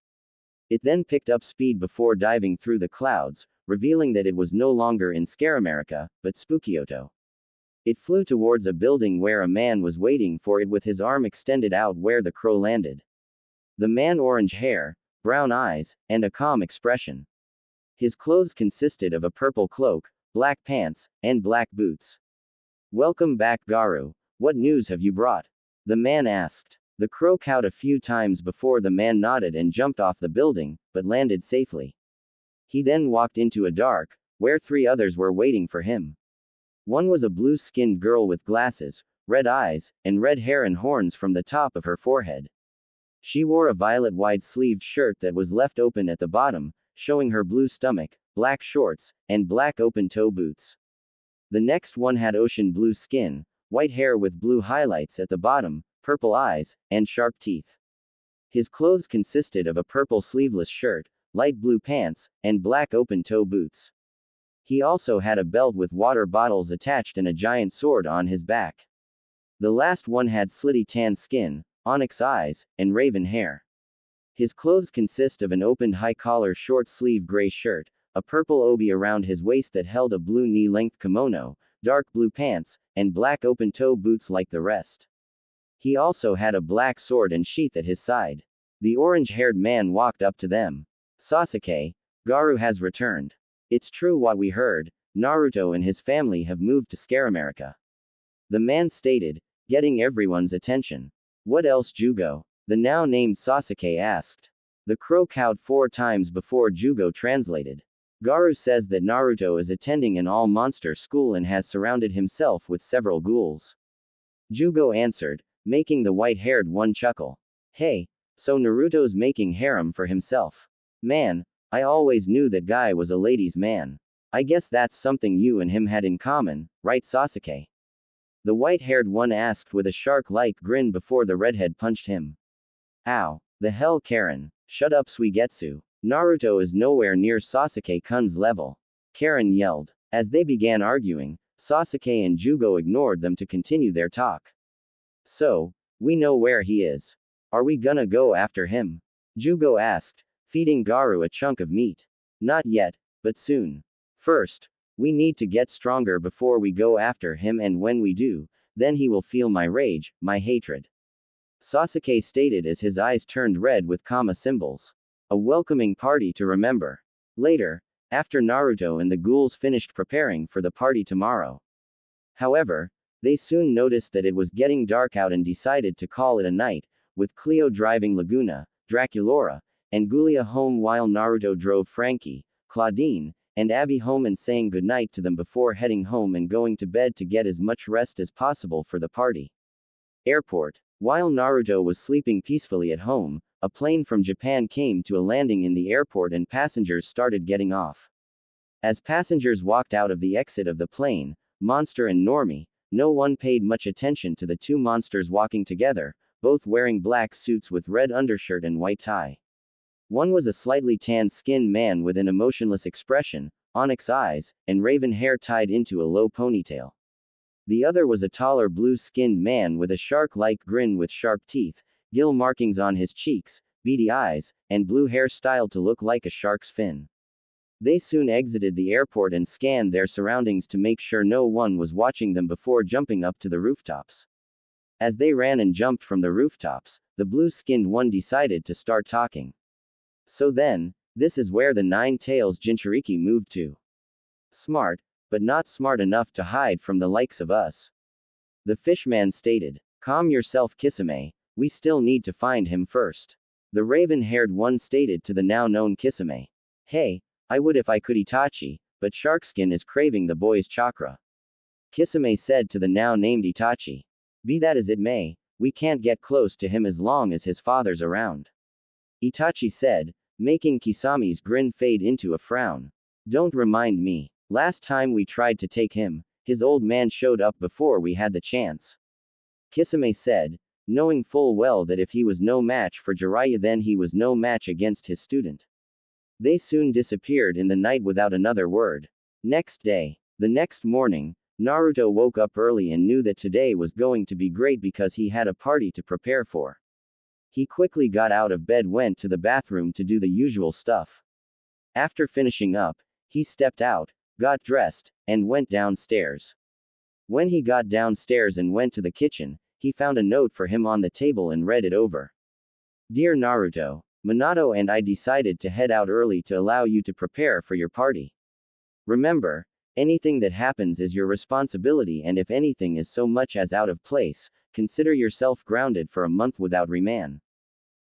It then picked up speed before diving through the clouds, revealing that it was no longer in Scaramerica, but Spookioto. It flew towards a building where a man was waiting for it with his arm extended out where the crow landed. The man orange hair, brown eyes, and a calm expression. His clothes consisted of a purple cloak, black pants, and black boots. Welcome back Garu, what news have you brought? The man asked. The crow cawed a few times before the man nodded and jumped off the building, but landed safely. He then walked into a dark, where three others were waiting for him. One was a blue-skinned girl with glasses, red eyes, and red hair and horns from the top of her forehead. She wore a violet wide-sleeved shirt that was left open at the bottom, showing her blue stomach, black shorts, and black open-toe boots. The next one had ocean blue skin, white hair with blue highlights at the bottom, purple eyes, and sharp teeth. His clothes consisted of a purple sleeveless shirt, light blue pants, and black open-toe boots. He also had a belt with water bottles attached and a giant sword on his back. The last one had slitty tan skin, onyx eyes, and raven hair. His clothes consist of an opened high-collar short-sleeve gray shirt, a purple obi around his waist that held a blue knee-length kimono, dark blue pants, and black open-toe boots like the rest. He also had a black sword and sheath at his side. The orange-haired man walked up to them. Sasuke, Garu has returned. It's true what we heard, Naruto and his family have moved to Scaramerica. The man stated, getting everyone's attention. What else, Jugo? The now named Sasuke asked. The crow cowed 4 times before Jugo translated. Garu says that Naruto is attending an all-monster school and has surrounded himself with several ghouls. Jugo answered, making the white-haired one chuckle. Hey, so Naruto's making harem for himself. Man, I always knew that guy was a ladies' man. I guess that's something you and him had in common, right, Sasuke? The white-haired one asked with a shark-like grin before the redhead punched him. Ow. The hell, Karen. Shut up, Suigetsu. Naruto is nowhere near Sasuke-kun's level. Karen yelled. As they began arguing, Sasuke and Jugo ignored them to continue their talk. So, we know where he is. Are we gonna go after him? Jugo asked, feeding Garu a chunk of meat. Not yet, but soon. First, we need to get stronger before we go after him, and when we do, then he will feel my rage, my hatred. Sasuke stated as his eyes turned red with comma symbols. A welcoming party to remember. Later, after Naruto and the ghouls finished preparing for the party tomorrow. However, they soon noticed that it was getting dark out and decided to call it a night, with Cleo driving Laguna, Draculaura, and Gulia home while Naruto drove Frankie, Claudine, and Abby home and saying goodnight to them before heading home and going to bed to get as much rest as possible for the party. Airport. While Naruto was sleeping peacefully at home, a plane from Japan came to a landing in the airport and passengers started getting off. As passengers walked out of the exit of the plane, Monster and Normie, no one paid much attention to the 2 monsters walking together, both wearing black suits with red undershirt and white tie. One was a slightly tan-skinned man with an emotionless expression, onyx eyes, and raven hair tied into a low ponytail. The other was a taller blue-skinned man with a shark-like grin with sharp teeth, gill markings on his cheeks, beady eyes, and blue hair styled to look like a shark's fin. They soon exited the airport and scanned their surroundings to make sure no one was watching them before jumping up to the rooftops. As they ran and jumped from the rooftops, the blue-skinned one decided to start talking. So then, this is where the 9 Tails Jinchuriki moved to. Smart, but not smart enough to hide from the likes of us. The fishman stated. Calm yourself, Kitsune, we still need to find him first. The raven-haired one stated to the now-known Kitsune. Hey, I would if I could, Itachi, but Sharkskin is craving the boy's chakra. Kitsune said to the now-named Itachi. Be that as it may, we can't get close to him as long as his father's around. Itachi said, making Kisami's grin fade into a frown. Don't remind me. Last time we tried to take him, his old man showed up before we had the chance. Kitsune said, knowing full well that if he was no match for Jiraiya then he was no match against his student. They soon disappeared in the night without another word. Next day. The next morning, Naruto woke up early and knew that today was going to be great because he had a party to prepare for. He quickly got out of bed, went to the bathroom to do the usual stuff. After finishing up, he stepped out, got dressed, and went downstairs. When he got downstairs and went to the kitchen, he found a note for him on the table and read it over. Dear Naruto, Minato and I decided to head out early to allow you to prepare for your party. Remember, anything that happens is your responsibility, and if anything is so much as out of place, consider yourself grounded for a month without remand.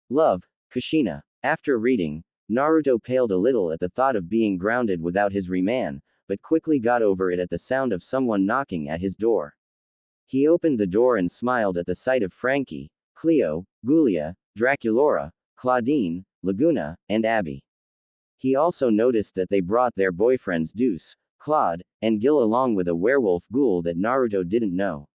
Love, Kushina. After reading, Naruto paled a little at the thought of being grounded without his remand, but quickly got over it at the sound of someone knocking at his door. He opened the door and smiled at the sight of Frankie, Cleo, Gulia, Draculaura, Claudine, Laguna, and Abby. He also noticed that they brought their boyfriends Deuce, Claude, and Gil along with a werewolf ghoul that Naruto didn't know.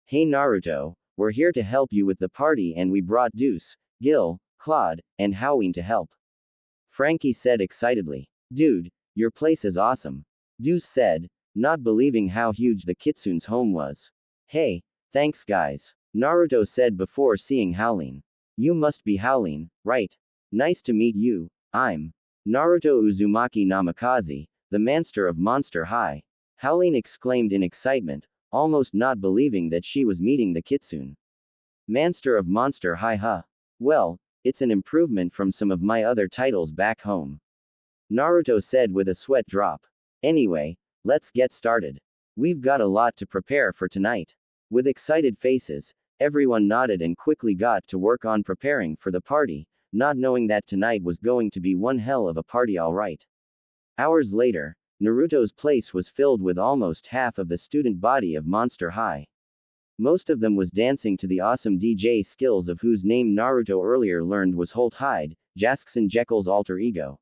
Hey Naruto, we're here to help you with the party and we brought Deuce, Gil, Claude, and Hoween to help. Frankie said excitedly. Dude, your place is awesome. Deuce said, not believing how huge the Kitsune's home was. Hey, thanks guys. Naruto said before seeing Howlin'. You must be Howlin', right? Nice to meet you. I'm Naruto Uzumaki Namikaze, the Monster of Monster High. Howlin' exclaimed in excitement, almost not believing that she was meeting the Kitsune. Monster of Monster High, huh? Well, it's an improvement from some of my other titles back home. Naruto said with a sweat drop. Anyway, let's get started. We've got a lot to prepare for tonight. With excited faces, everyone nodded and quickly got to work on preparing for the party, not knowing that tonight was going to be one hell of a party, alright. Hours later, Naruto's place was filled with almost half of the student body of Monster High. Most of them was dancing to the awesome DJ skills of whose name Naruto earlier learned was Holt Hyde, Jackson Jekyll's alter ego.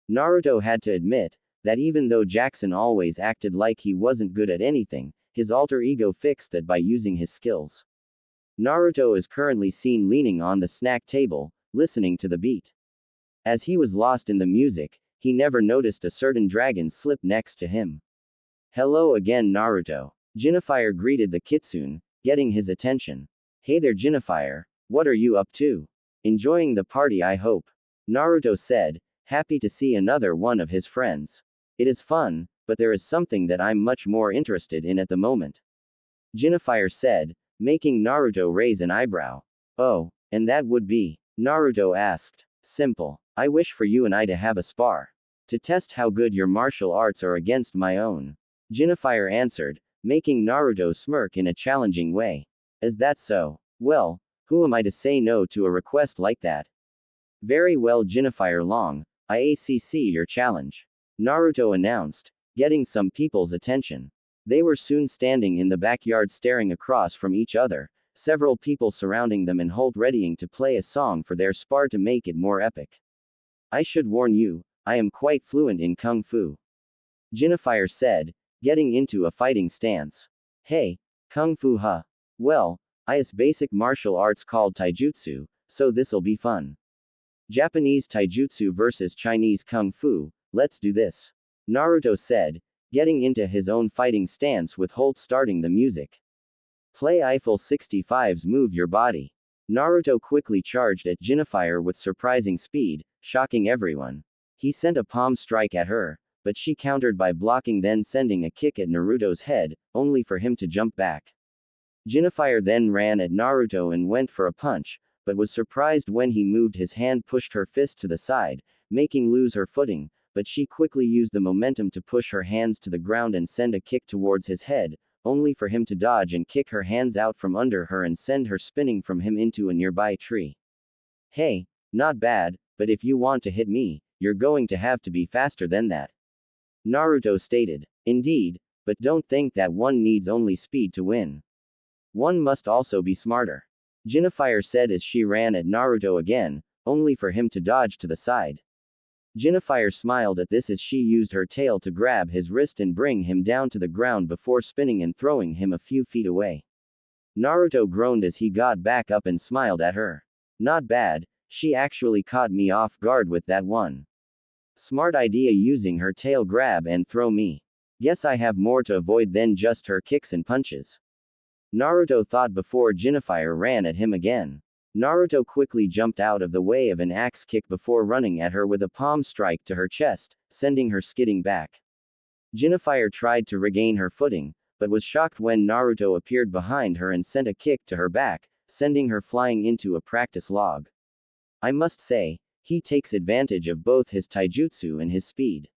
Naruto had to admit that even though Jackson always acted like he wasn't good at anything, his alter ego fixed that by using his skills. Naruto is currently seen leaning on the snack table, listening to the beat. As he was lost in the music, he never noticed a certain dragon slip next to him. Hello again, Naruto. Jinafire greeted the Kitsune, getting his attention. Hey there, Jinafire. What are you up to? Enjoying the party, I hope. Naruto said, happy to see another one of his friends. It is fun, but there is something that I'm much more interested in at the moment. Jinafire said, making Naruto raise an eyebrow. Oh, and that would be? Naruto asked. Simple. I wish for you and I to have a spar. To test how good your martial arts are against my own. Jinafire answered, making Naruto smirk in a challenging way. Is that so? Well, who am I to say no to a request like that? Very well, Jinafire Long, I accept your challenge. Naruto announced, getting some people's attention. They were soon standing in the backyard staring across from each other, several people surrounding them and Holt readying to play a song for their spar to make it more epic. I should warn you, I am quite fluent in Kung Fu. Jinafire said, getting into a fighting stance. Hey, Kung Fu huh? Well, is basic martial arts called taijutsu, so this'll be fun. Japanese taijutsu versus Chinese Kung Fu, let's do this. Naruto said, getting into his own fighting stance with Holt starting the music. Play Eiffel 65's Move Your Body. Naruto quickly charged at Jinafire with surprising speed, shocking everyone. He sent a palm strike at her, but she countered by blocking, then sending a kick at Naruto's head, only for him to jump back. Jinafire then ran at Naruto and went for a punch, but was surprised when he moved his hand, pushed her fist to the side, making lose her footing, but she quickly used the momentum to push her hands to the ground and send a kick towards his head, only for him to dodge and kick her hands out from under her and send her spinning from him into a nearby tree. Hey, not bad, but if you want to hit me, you're going to have to be faster than that. Naruto stated. Indeed, but don't think that one needs only speed to win. One must also be smarter. Jinafire said as she ran at Naruto again, only for him to dodge to the side. Jinafire smiled at this as she used her tail to grab his wrist and bring him down to the ground before spinning and throwing him a few feet away. Naruto groaned as he got back up and smiled at her. Not bad, she actually caught me off guard with that one. Smart idea using her tail grab and throw me. Guess I have more to avoid than just her kicks and punches. Naruto thought before Jinafire ran at him again. Naruto quickly jumped out of the way of an axe kick before running at her with a palm strike to her chest, sending her skidding back. Jinafire tried to regain her footing, but was shocked when Naruto appeared behind her and sent a kick to her back, sending her flying into a practice log. I must say, he takes advantage of both his taijutsu and his speed.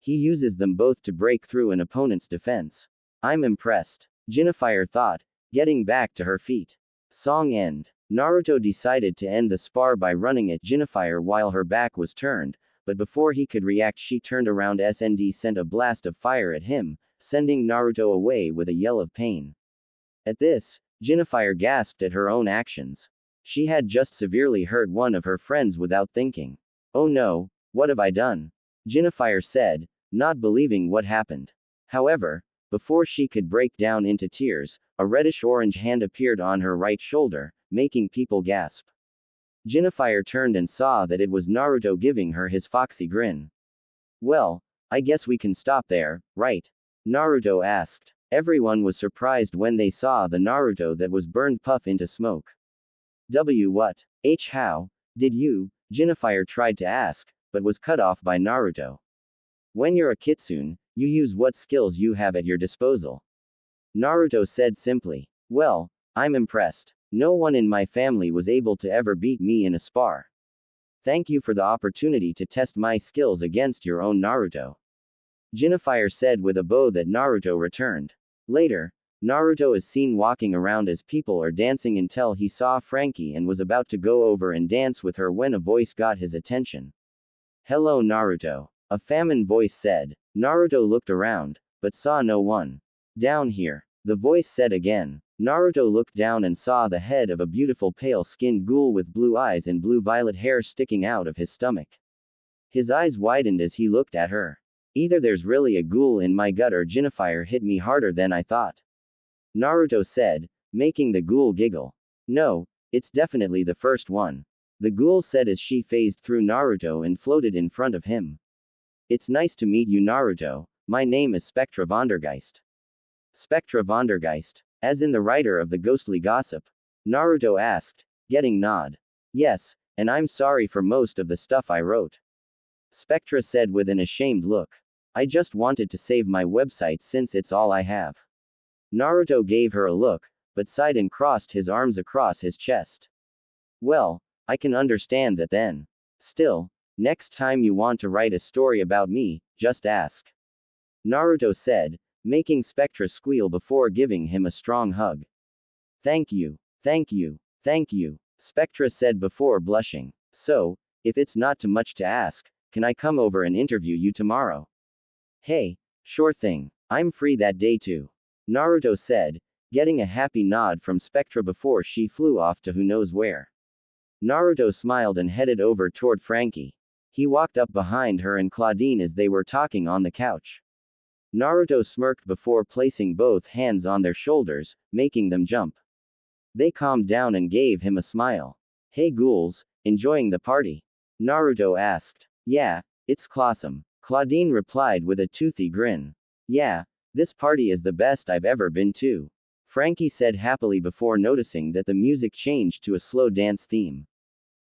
He uses them both to break through an opponent's defense. I'm impressed. Jinafire thought, getting back to her feet. Song end. Naruto decided to end the spar by running at Jinafire while her back was turned, but before he could react she turned around and sent a blast of fire at him, sending Naruto away with a yell of pain. At this, Jinafire gasped at her own actions. She had just severely hurt one of her friends without thinking. Oh no, what have I done? Jinafire said, not believing what happened. However, before she could break down into tears, a reddish-orange hand appeared on her right shoulder, making people gasp. Jinafire turned and saw that it was Naruto giving her his foxy grin. Well, I guess we can stop there, right? Naruto asked. Everyone was surprised when they saw the Naruto that was burned puff into smoke. What? How? Did you? Jinafire tried to ask, but was cut off by Naruto. When you're a Kitsune, you use what skills you have at your disposal. Naruto said simply. Well, I'm impressed. No one in my family was able to ever beat me in a spar. Thank you for the opportunity to test my skills against your own Naruto. Jinafire said with a bow that Naruto returned. Later, Naruto is seen walking around as people are dancing until he saw Frankie and was about to go over and dance with her when a voice got his attention. Hello Naruto. A famine voice said. Naruto looked around, but saw no one. Down here, the voice said again. Naruto looked down and saw the head of a beautiful pale-skinned ghoul with blue eyes and blue-violet hair sticking out of his stomach. His eyes widened as he looked at her. Either there's really a ghoul in my gut or Jinafire hit me harder than I thought. Naruto said, making the ghoul giggle. No, it's definitely the first one. The ghoul said as she phased through Naruto and floated in front of him. It's nice to meet you Naruto, my name is Spectra Vondergeist. Spectra Vondergeist, as in the writer of the ghostly gossip? Naruto asked, getting nod. Yes, and I'm sorry for most of the stuff I wrote. Spectra said with an ashamed look. I just wanted to save my website since it's all I have. Naruto gave her a look, but sighed and crossed his arms across his chest. Well, I can understand that then. Still, next time you want to write a story about me, just ask. Naruto said, making Spectra squeal before giving him a strong hug. Thank you, thank you, thank you, Spectra said before blushing. So, if it's not too much to ask, can I come over and interview you tomorrow? Hey, sure thing. I'm free that day too. Naruto said, getting a happy nod from Spectra before she flew off to who knows where. Naruto smiled and headed over toward Frankie. He walked up behind her and Claudine as they were talking on the couch. Naruto smirked before placing both hands on their shoulders, making them jump. They calmed down and gave him a smile. Hey ghouls, enjoying the party? Naruto asked. Yeah, it's clawsome. Claudine replied with a toothy grin. Yeah, this party is the best I've ever been to. Frankie said happily before noticing that the music changed to a slow dance theme.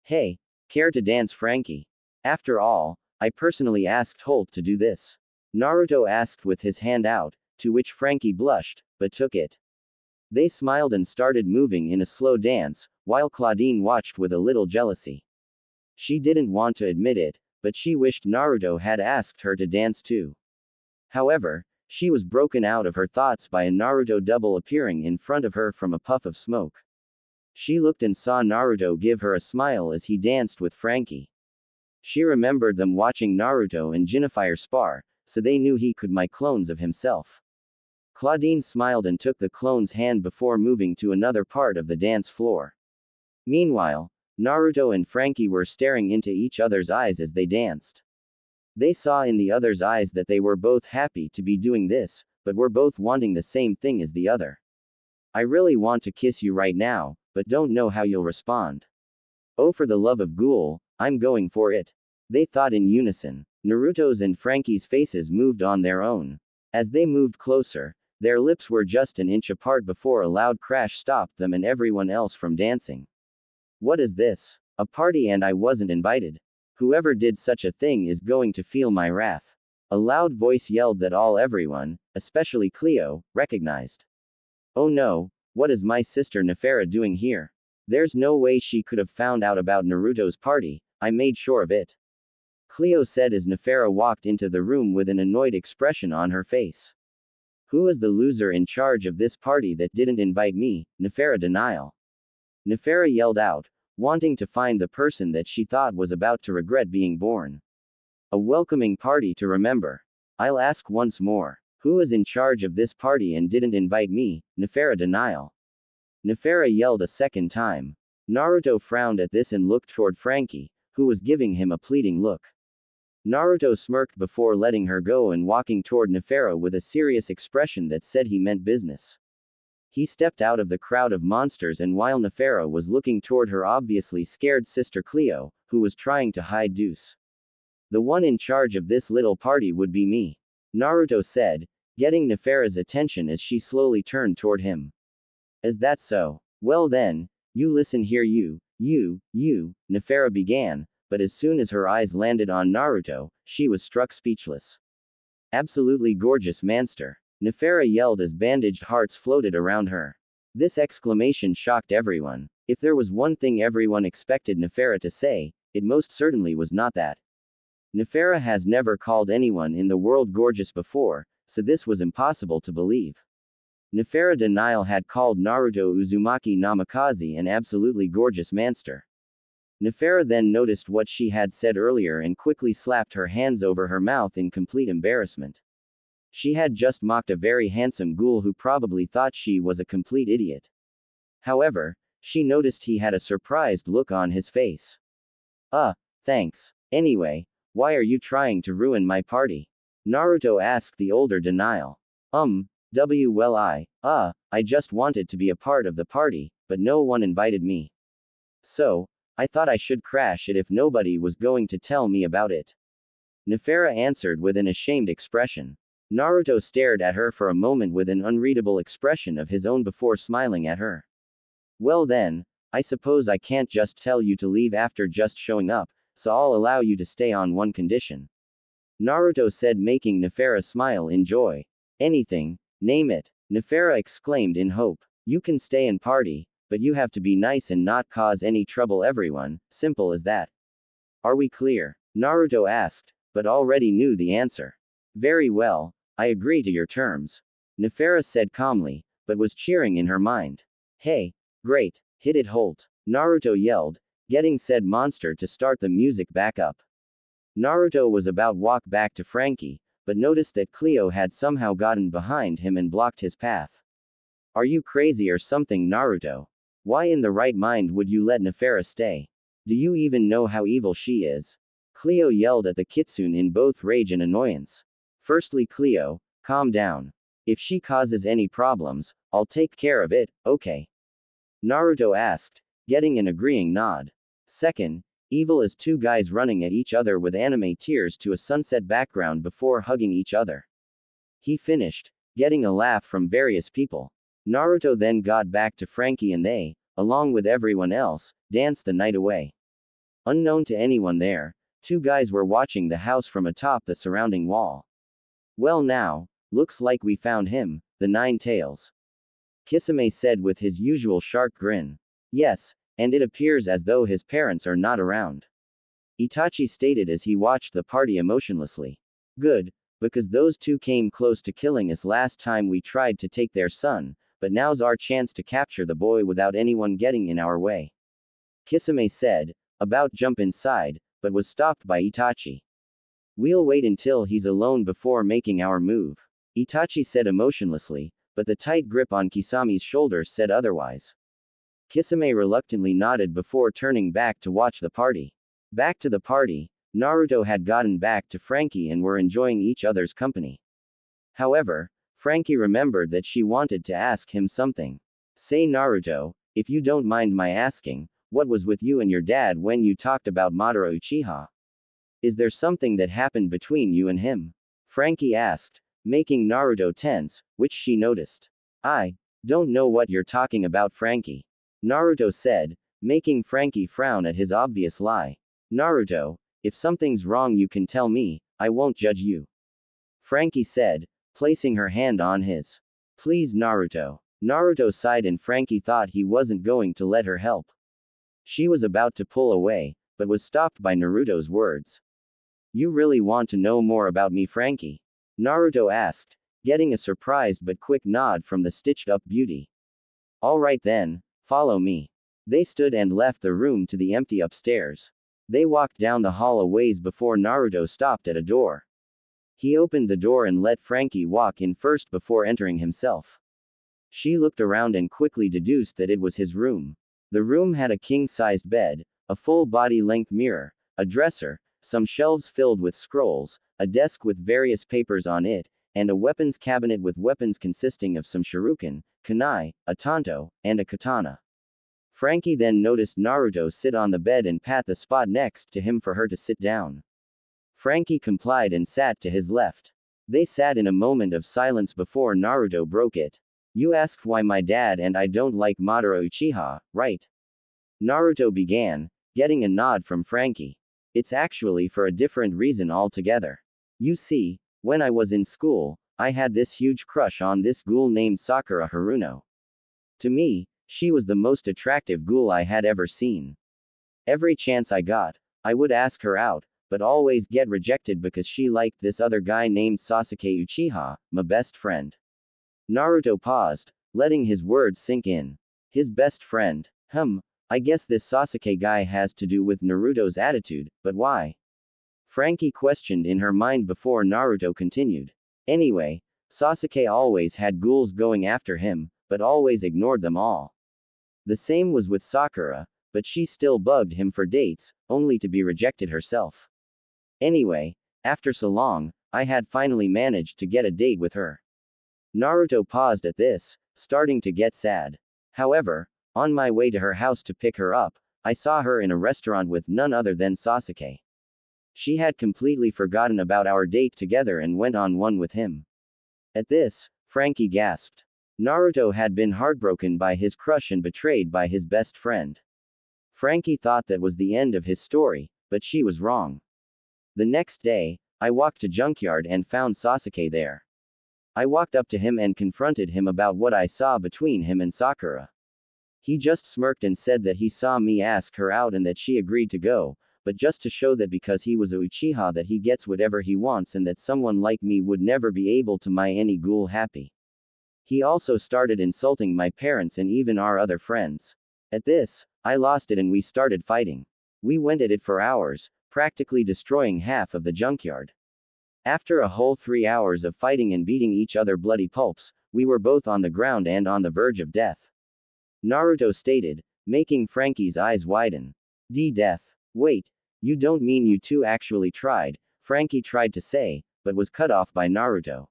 Hey, care to dance Frankie? After all, I personally asked Holt to do this. Naruto asked with his hand out, to which Frankie blushed, but took it. They smiled and started moving in a slow dance, while Claudine watched with a little jealousy. She didn't want to admit it, but she wished Naruto had asked her to dance too. However, she was broken out of her thoughts by a Naruto double appearing in front of her from a puff of smoke. She looked and saw Naruto give her a smile as he danced with Frankie. She remembered them watching Naruto and Jinafire spar, so they knew he could make clones of himself. Claudine smiled and took the clone's hand before moving to another part of the dance floor. Meanwhile, Naruto and Frankie were staring into each other's eyes as they danced. They saw in the other's eyes that they were both happy to be doing this, but were both wanting the same thing as the other. I really want to kiss you right now, but don't know how you'll respond. Oh, for the love of Ghoul, I'm going for it. They thought in unison. Naruto's and Frankie's faces moved on their own. As they moved closer, their lips were just an inch apart before a loud crash stopped them and everyone else from dancing. What is this? A party and I wasn't invited. Whoever did such a thing is going to feel my wrath. A loud voice yelled that everyone, especially Cleo, recognized. Oh no, what is my sister Nefera doing here? There's no way she could have found out about Naruto's party, I made sure of it. Cleo said as Nefera walked into the room with an annoyed expression on her face. Who is the loser in charge of this party that didn't invite me? Nefera denial. Nefera yelled out, wanting to find the person that she thought was about to regret being born. A welcoming party to remember. I'll ask once more. Who is in charge of this party and didn't invite me? Nefera denial. Nefera yelled a second time. Naruto frowned at this and looked toward Frankie, who was giving him a pleading look. Naruto smirked before letting her go and walking toward Nefera with a serious expression that said he meant business. He stepped out of the crowd of monsters and while Nefera was looking toward her obviously scared sister Cleo, who was trying to hide Deuce. The one in charge of this little party would be me. Naruto said, getting Nefera's attention as she slowly turned toward him. Is that so? Well then, you listen here Nefera began, but as soon as her eyes landed on Naruto, she was struck speechless. Absolutely gorgeous monster. Nefera yelled as bandaged hearts floated around her. This exclamation shocked everyone. If there was one thing everyone expected Nefera to say, it most certainly was not that. Nefera has never called anyone in the world gorgeous before, so this was impossible to believe. Nefera denial had called Naruto Uzumaki Namikaze an absolutely gorgeous monster. Nefera then noticed what she had said earlier and quickly slapped her hands over her mouth in complete embarrassment. She had just mocked a very handsome ghoul who probably thought she was a complete idiot. However, she noticed he had a surprised look on his face. Thanks. Anyway, why are you trying to ruin my party? Naruto asked the older denial. I just wanted to be a part of the party, but no one invited me. So, I thought I should crash it if nobody was going to tell me about it. Nefera answered with an ashamed expression. Naruto stared at her for a moment with an unreadable expression of his own before smiling at her. Well then, I suppose I can't just tell you to leave after just showing up, so I'll allow you to stay on one condition. Naruto said, making Nefera smile in joy. Anything, name it, Nefera exclaimed in hope. You can stay and party, but you have to be nice and not cause any trouble everyone, simple as that. Are we clear? Naruto asked, but already knew the answer. Very well, I agree to your terms. Nefera said calmly, but was cheering in her mind. Hey, great, hit it Holt. Naruto yelled, getting said monster to start the music back up. Naruto was about to walk back to Frankie, but noticed that Cleo had somehow gotten behind him and blocked his path. Are you crazy or something, Naruto? Why in the right mind would you let Nefera stay? Do you even know how evil she is? Cleo yelled at the Kitsune in both rage and annoyance. Firstly, Cleo, calm down. If she causes any problems, I'll take care of it, okay? Naruto asked, getting an agreeing nod. Second, evil as two guys running at each other with anime tears to a sunset background before hugging each other. He finished, getting a laugh from various people. Naruto then got back to Frankie and they, along with everyone else, danced the night away. Unknown to anyone there, two guys were watching the house from atop the surrounding wall. Well now, looks like we found him, the Nine Tails. Kitsune said with his usual shark grin. Yes, and it appears as though his parents are not around. Itachi stated as he watched the party emotionlessly. Good, because those two came close to killing us last time we tried to take their son, but now's our chance to capture the boy without anyone getting in our way. Kitsune said, about to jump inside, but was stopped by Itachi. We'll wait until he's alone before making our move. Itachi said emotionlessly, but the tight grip on Kisame's shoulder said otherwise. Kitsune reluctantly nodded before turning back to watch the party. Back to the party, Naruto had gotten back to Frankie and were enjoying each other's company. However, Frankie remembered that she wanted to ask him something. Say Naruto, if you don't mind my asking, what was with you and your dad when you talked about Madara Uchiha? Is there something that happened between you and him? Frankie asked, making Naruto tense, which she noticed. I don't know what you're talking about, Frankie. Naruto said, making Frankie frown at his obvious lie. Naruto, if something's wrong you can tell me, I won't judge you. Frankie said, placing her hand on his. Please Naruto. Naruto sighed and Frankie thought he wasn't going to let her help. She was about to pull away, but was stopped by Naruto's words. You really want to know more about me, Frankie? Naruto asked, getting a surprised but quick nod from the stitched-up beauty. Alright then, follow me. They stood and left the room to the empty upstairs. They walked down the hall a ways before Naruto stopped at a door. He opened the door and let Frankie walk in first before entering himself. She looked around and quickly deduced that it was his room. The room had a king-sized bed, a full body-length mirror, a dresser, some shelves filled with scrolls, a desk with various papers on it, and a weapons cabinet with weapons consisting of some shuriken, kunai, a tanto, and a katana. Frankie then noticed Naruto sit on the bed and pat the spot next to him for her to sit down. Frankie complied and sat to his left. They sat in a moment of silence before Naruto broke it. You asked why my dad and I don't like Madara Uchiha, right? Naruto began, getting a nod from Frankie. It's actually for a different reason altogether. You see, when I was in school, I had this huge crush on this ghoul named Sakura Haruno. To me, she was the most attractive ghoul I had ever seen. Every chance I got, I would ask her out, but always get rejected because she liked this other guy named Sasuke Uchiha, my best friend. Naruto paused, letting his words sink in. His best friend. I guess this Sasuke guy has to do with Naruto's attitude, but why? Frankie questioned in her mind before Naruto continued. Anyway, Sasuke always had ghouls going after him, but always ignored them all. The same was with Sakura, but she still bugged him for dates, only to be rejected herself. Anyway, after so long, I had finally managed to get a date with her. Naruto paused at this, starting to get sad. However, on my way to her house to pick her up, I saw her in a restaurant with none other than Sasuke. She had completely forgotten about our date together and went on one with him. At this, Frankie gasped. Naruto had been heartbroken by his crush and betrayed by his best friend. Frankie thought that was the end of his story, but she was wrong. The next day, I walked to Junkyard and found Sasuke there. I walked up to him and confronted him about what I saw between him and Sakura. He just smirked and said that he saw me ask her out and that she agreed to go, but just to show that because he was a Uchiha that he gets whatever he wants and that someone like me would never be able to make any ghoul happy. He also started insulting my parents and even our other friends. At this, I lost it and we started fighting. We went at it for hours, practically destroying half of the junkyard. After a whole 3 hours of fighting and beating each other bloody pulps, we were both on the ground and on the verge of death. Naruto stated, making Frankie's eyes widen. Death. Wait, you don't mean you two actually tried, Frankie tried to say, but was cut off by Naruto.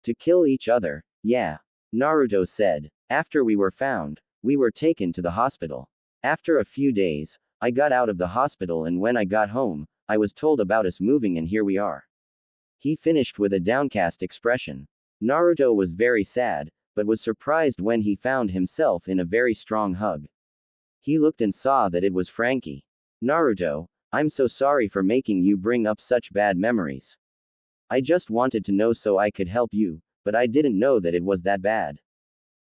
To kill each other, yeah. Naruto said. After we were found, we were taken to the hospital. After a few days, I got out of the hospital and when I got home, I was told about us moving and here we are. He finished with a downcast expression. Naruto was very sad, but was surprised when he found himself in a very strong hug. He looked and saw that it was Frankie. Naruto, I'm so sorry for making you bring up such bad memories. I just wanted to know so I could help you, but I didn't know that it was that bad.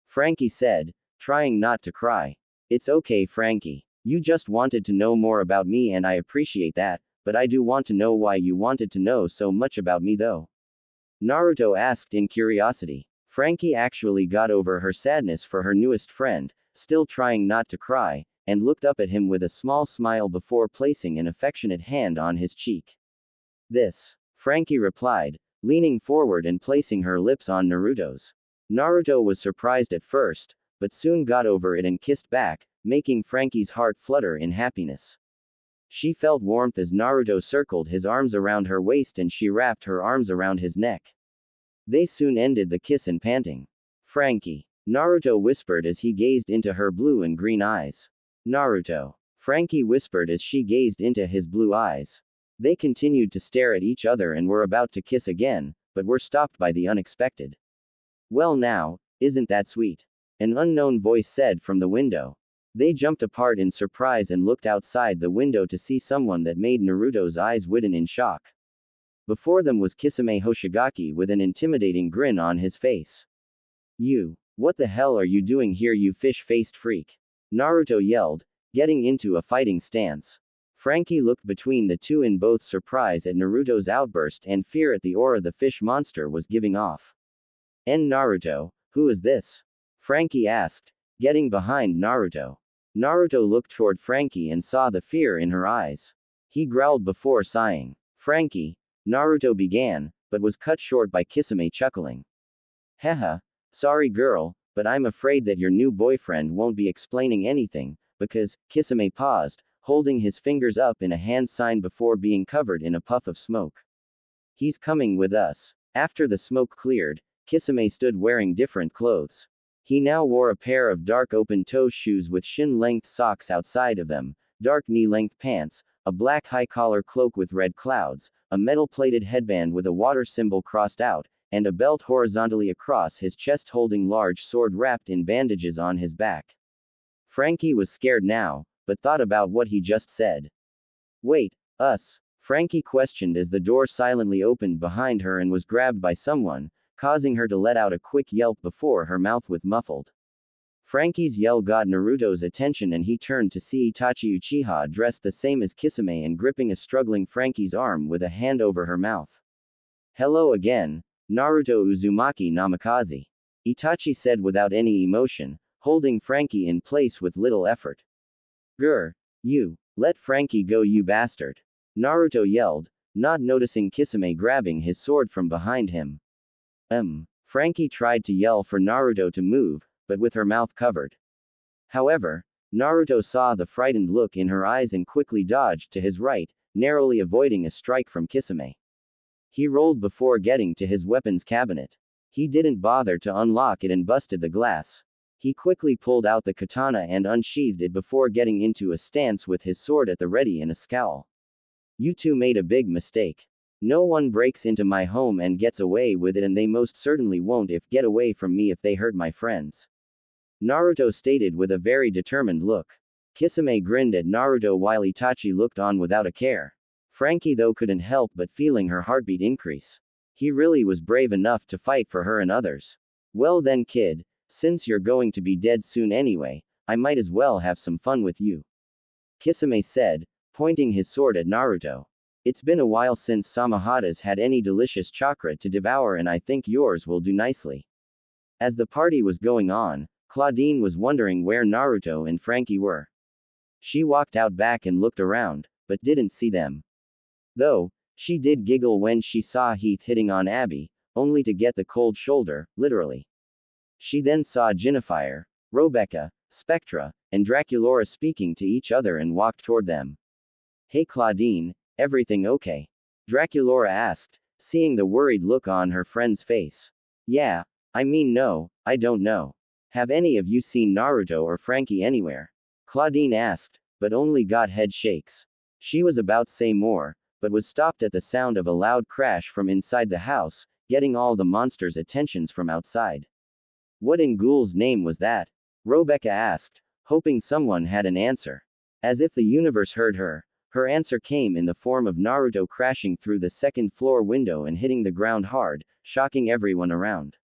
Frankie said, trying not to cry. It's okay, Frankie. You just wanted to know more about me and I appreciate that, but I do want to know why you wanted to know so much about me though. Naruto asked in curiosity. Frankie actually got over her sadness for her newest friend, still trying not to cry, and looked up at him with a small smile before placing an affectionate hand on his cheek. This, Frankie replied, leaning forward and placing her lips on Naruto's. Naruto was surprised at first, but soon got over it and kissed back, making Frankie's heart flutter in happiness. She felt warmth as Naruto circled his arms around her waist and she wrapped her arms around his neck. They soon ended the kiss and panting. Frankie. Naruto whispered as he gazed into her blue and green eyes. Naruto. Frankie whispered as she gazed into his blue eyes. They continued to stare at each other and were about to kiss again, but were stopped by the unexpected. Well now, isn't that sweet? An unknown voice said from the window. They jumped apart in surprise and looked outside the window to see someone that made Naruto's eyes widen in shock. Before them was Kitsune Hoshigaki with an intimidating grin on his face. You, what the hell are you doing here, you fish-faced freak? Naruto yelled, getting into a fighting stance. Frankie looked between the two in both surprise at Naruto's outburst and fear at the aura the fish monster was giving off. Naruto, who is this? Frankie asked, getting behind Naruto. Naruto looked toward Frankie and saw the fear in her eyes. He growled before sighing. Frankie, Naruto began, but was cut short by Kitsune chuckling. Haha, sorry girl, but I'm afraid that your new boyfriend won't be explaining anything, because, Kitsune paused, holding his fingers up in a hand sign before being covered in a puff of smoke. He's coming with us. After the smoke cleared, Kitsune stood wearing different clothes. He now wore a pair of dark open-toe shoes with shin-length socks outside of them, dark knee-length pants, a black high-collar cloak with red clouds, a metal-plated headband with a water symbol crossed out, and a belt horizontally across his chest holding large sword wrapped in bandages on his back. Frankie was scared now, but thought about what he just said. Wait, us? Frankie questioned as the door silently opened behind her and was grabbed by someone, causing her to let out a quick yelp before her mouth was muffled. Frankie's yell got Naruto's attention and he turned to see Itachi Uchiha dressed the same as Kitsune and gripping a struggling Frankie's arm with a hand over her mouth. Hello again, Naruto Uzumaki Namikaze. Itachi said without any emotion, holding Frankie in place with little effort. Grr. You. Let Frankie go, you bastard. Naruto yelled, not noticing Kitsune grabbing his sword from behind him. Frankie tried to yell for Naruto to move, but with her mouth covered. However, Naruto saw the frightened look in her eyes and quickly dodged to his right, narrowly avoiding a strike from Kitsune. He rolled before getting to his weapons cabinet. He didn't bother to unlock it and busted the glass. He quickly pulled out the katana and unsheathed it before getting into a stance with his sword at the ready and a scowl. You two made a big mistake. No one breaks into my home and gets away with it, and they most certainly won't get away from me if they hurt my friends. Naruto stated with a very determined look. Kitsune grinned at Naruto while Itachi looked on without a care. Frankie though couldn't help but feeling her heartbeat increase. He really was brave enough to fight for her and others. Well then kid, since you're going to be dead soon anyway, I might as well have some fun with you. Kitsune said, pointing his sword at Naruto. It's been a while since Samahata's had any delicious chakra to devour, and I think yours will do nicely. As the party was going on, Claudine was wondering where Naruto and Frankie were. She walked out back and looked around, but didn't see them. Though, she did giggle when she saw Heath hitting on Abby, only to get the cold shoulder, literally. She then saw Jennifer, Rebecca, Spectra, and Draculaura speaking to each other and walked toward them. Hey Claudine, everything okay? Draculaura asked, seeing the worried look on her friend's face. Yeah, I mean no, I don't know. Have any of you seen Naruto or Frankie anywhere? Claudine asked, but only got head shakes. She was about to say more, but was stopped at the sound of a loud crash from inside the house, getting all the monsters' attentions from outside. What in ghoul's name was that? Rebecca asked, hoping someone had an answer. As if the universe heard her, her answer came in the form of Naruto crashing through the second-floor window and hitting the ground hard, shocking everyone around.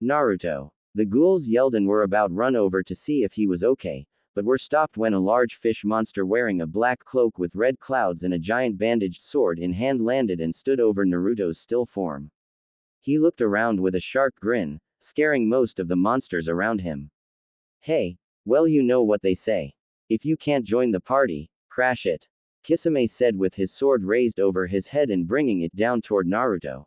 Naruto. The ghouls yelled and were about run over to see if he was okay, but were stopped when a large fish monster wearing a black cloak with red clouds and a giant bandaged sword in hand landed and stood over Naruto's still form. He looked around with a sharp grin, scaring most of the monsters around him. Hey, well you know what they say. If you can't join the party, crash it. Kitsune said with his sword raised over his head and bringing it down toward Naruto.